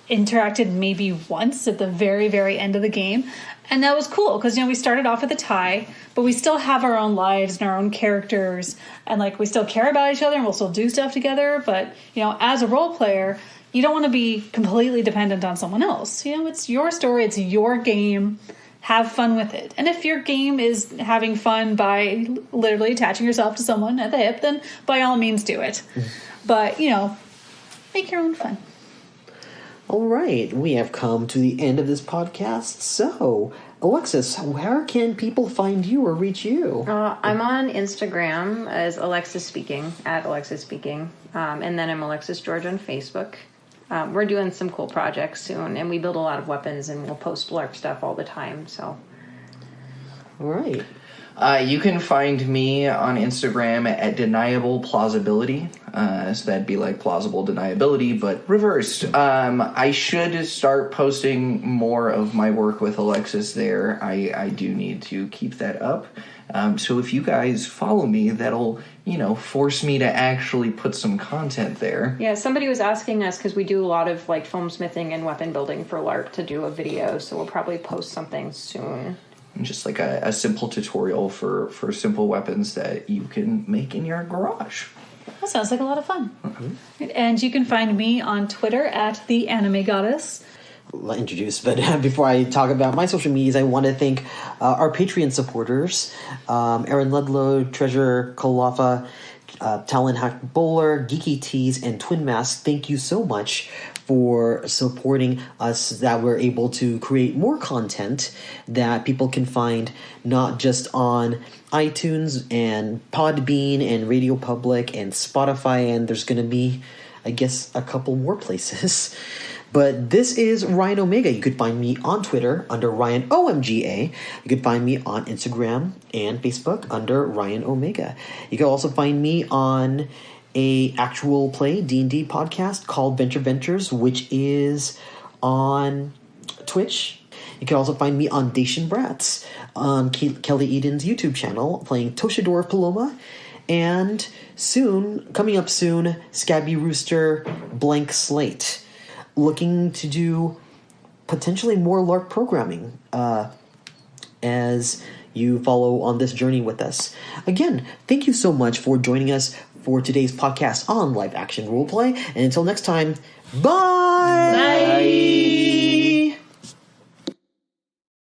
interacted maybe once at the very, very end of the game. And that was cool because, we started off with a tie, but we still have our own lives and our own characters. And, like, we still care about each other and we'll still do stuff together. But, as a role player, you don't want to be completely dependent on someone else. You know, it's your story, it's your game. Have fun with it. And if your game is having fun by literally attaching yourself to someone at the hip, then by all means do it. But, you know, make your own fun. All right, we have come to the end of this podcast. So, Alexis, where can people find you or reach you? I'm on Instagram as Alexis Speaking, at Alexis Speaking. And then I'm Alexis George on Facebook. We're doing some cool projects soon, and we build a lot of weapons, and we'll post LARP stuff all the time, so. All right. You can find me on Instagram at Deniable Plausibility. So that'd be like plausible deniability, but reversed. I should start posting more of my work with Alexis there. I do need to keep that up. So if you guys follow me, that'll, force me to actually put some content there. Yeah, somebody was asking us, because we do a lot of like foam smithing and weapon building for LARP, to do a video, so we'll probably post something soon. Just like a simple tutorial for simple weapons that you can make in your garage. That sounds like a lot of fun. Mm-hmm. And you can find me on Twitter at the Anime Goddess. I'll introduce, but before I talk about my social medias, I want to thank our Patreon supporters, Aaron Ludlow, Treasure Kalafa, Talon Hack Bowler, Geeky Tees, and Twin Mask. Thank you so much for supporting us, that we're able to create more content that people can find not just on iTunes and Podbean and Radio Public and Spotify, and there's going to be, I guess, a couple more places. But this is Ryan Omega. You could find me on Twitter under Ryan OMGA. You could find me on Instagram and Facebook under Ryan Omega. You can also find me on a actual play D&D podcast called Venture Ventures, which is on Twitch. You can also find me on Dacian Brats on Kelly Eden's YouTube channel, playing Toshidor of Paloma. And coming up soon, Scabby Rooster Blank Slate. Looking to do potentially more LARP programming as you follow on this journey with us. Again, thank you so much for joining us for today's podcast on live action roleplay. And until next time, bye! Bye!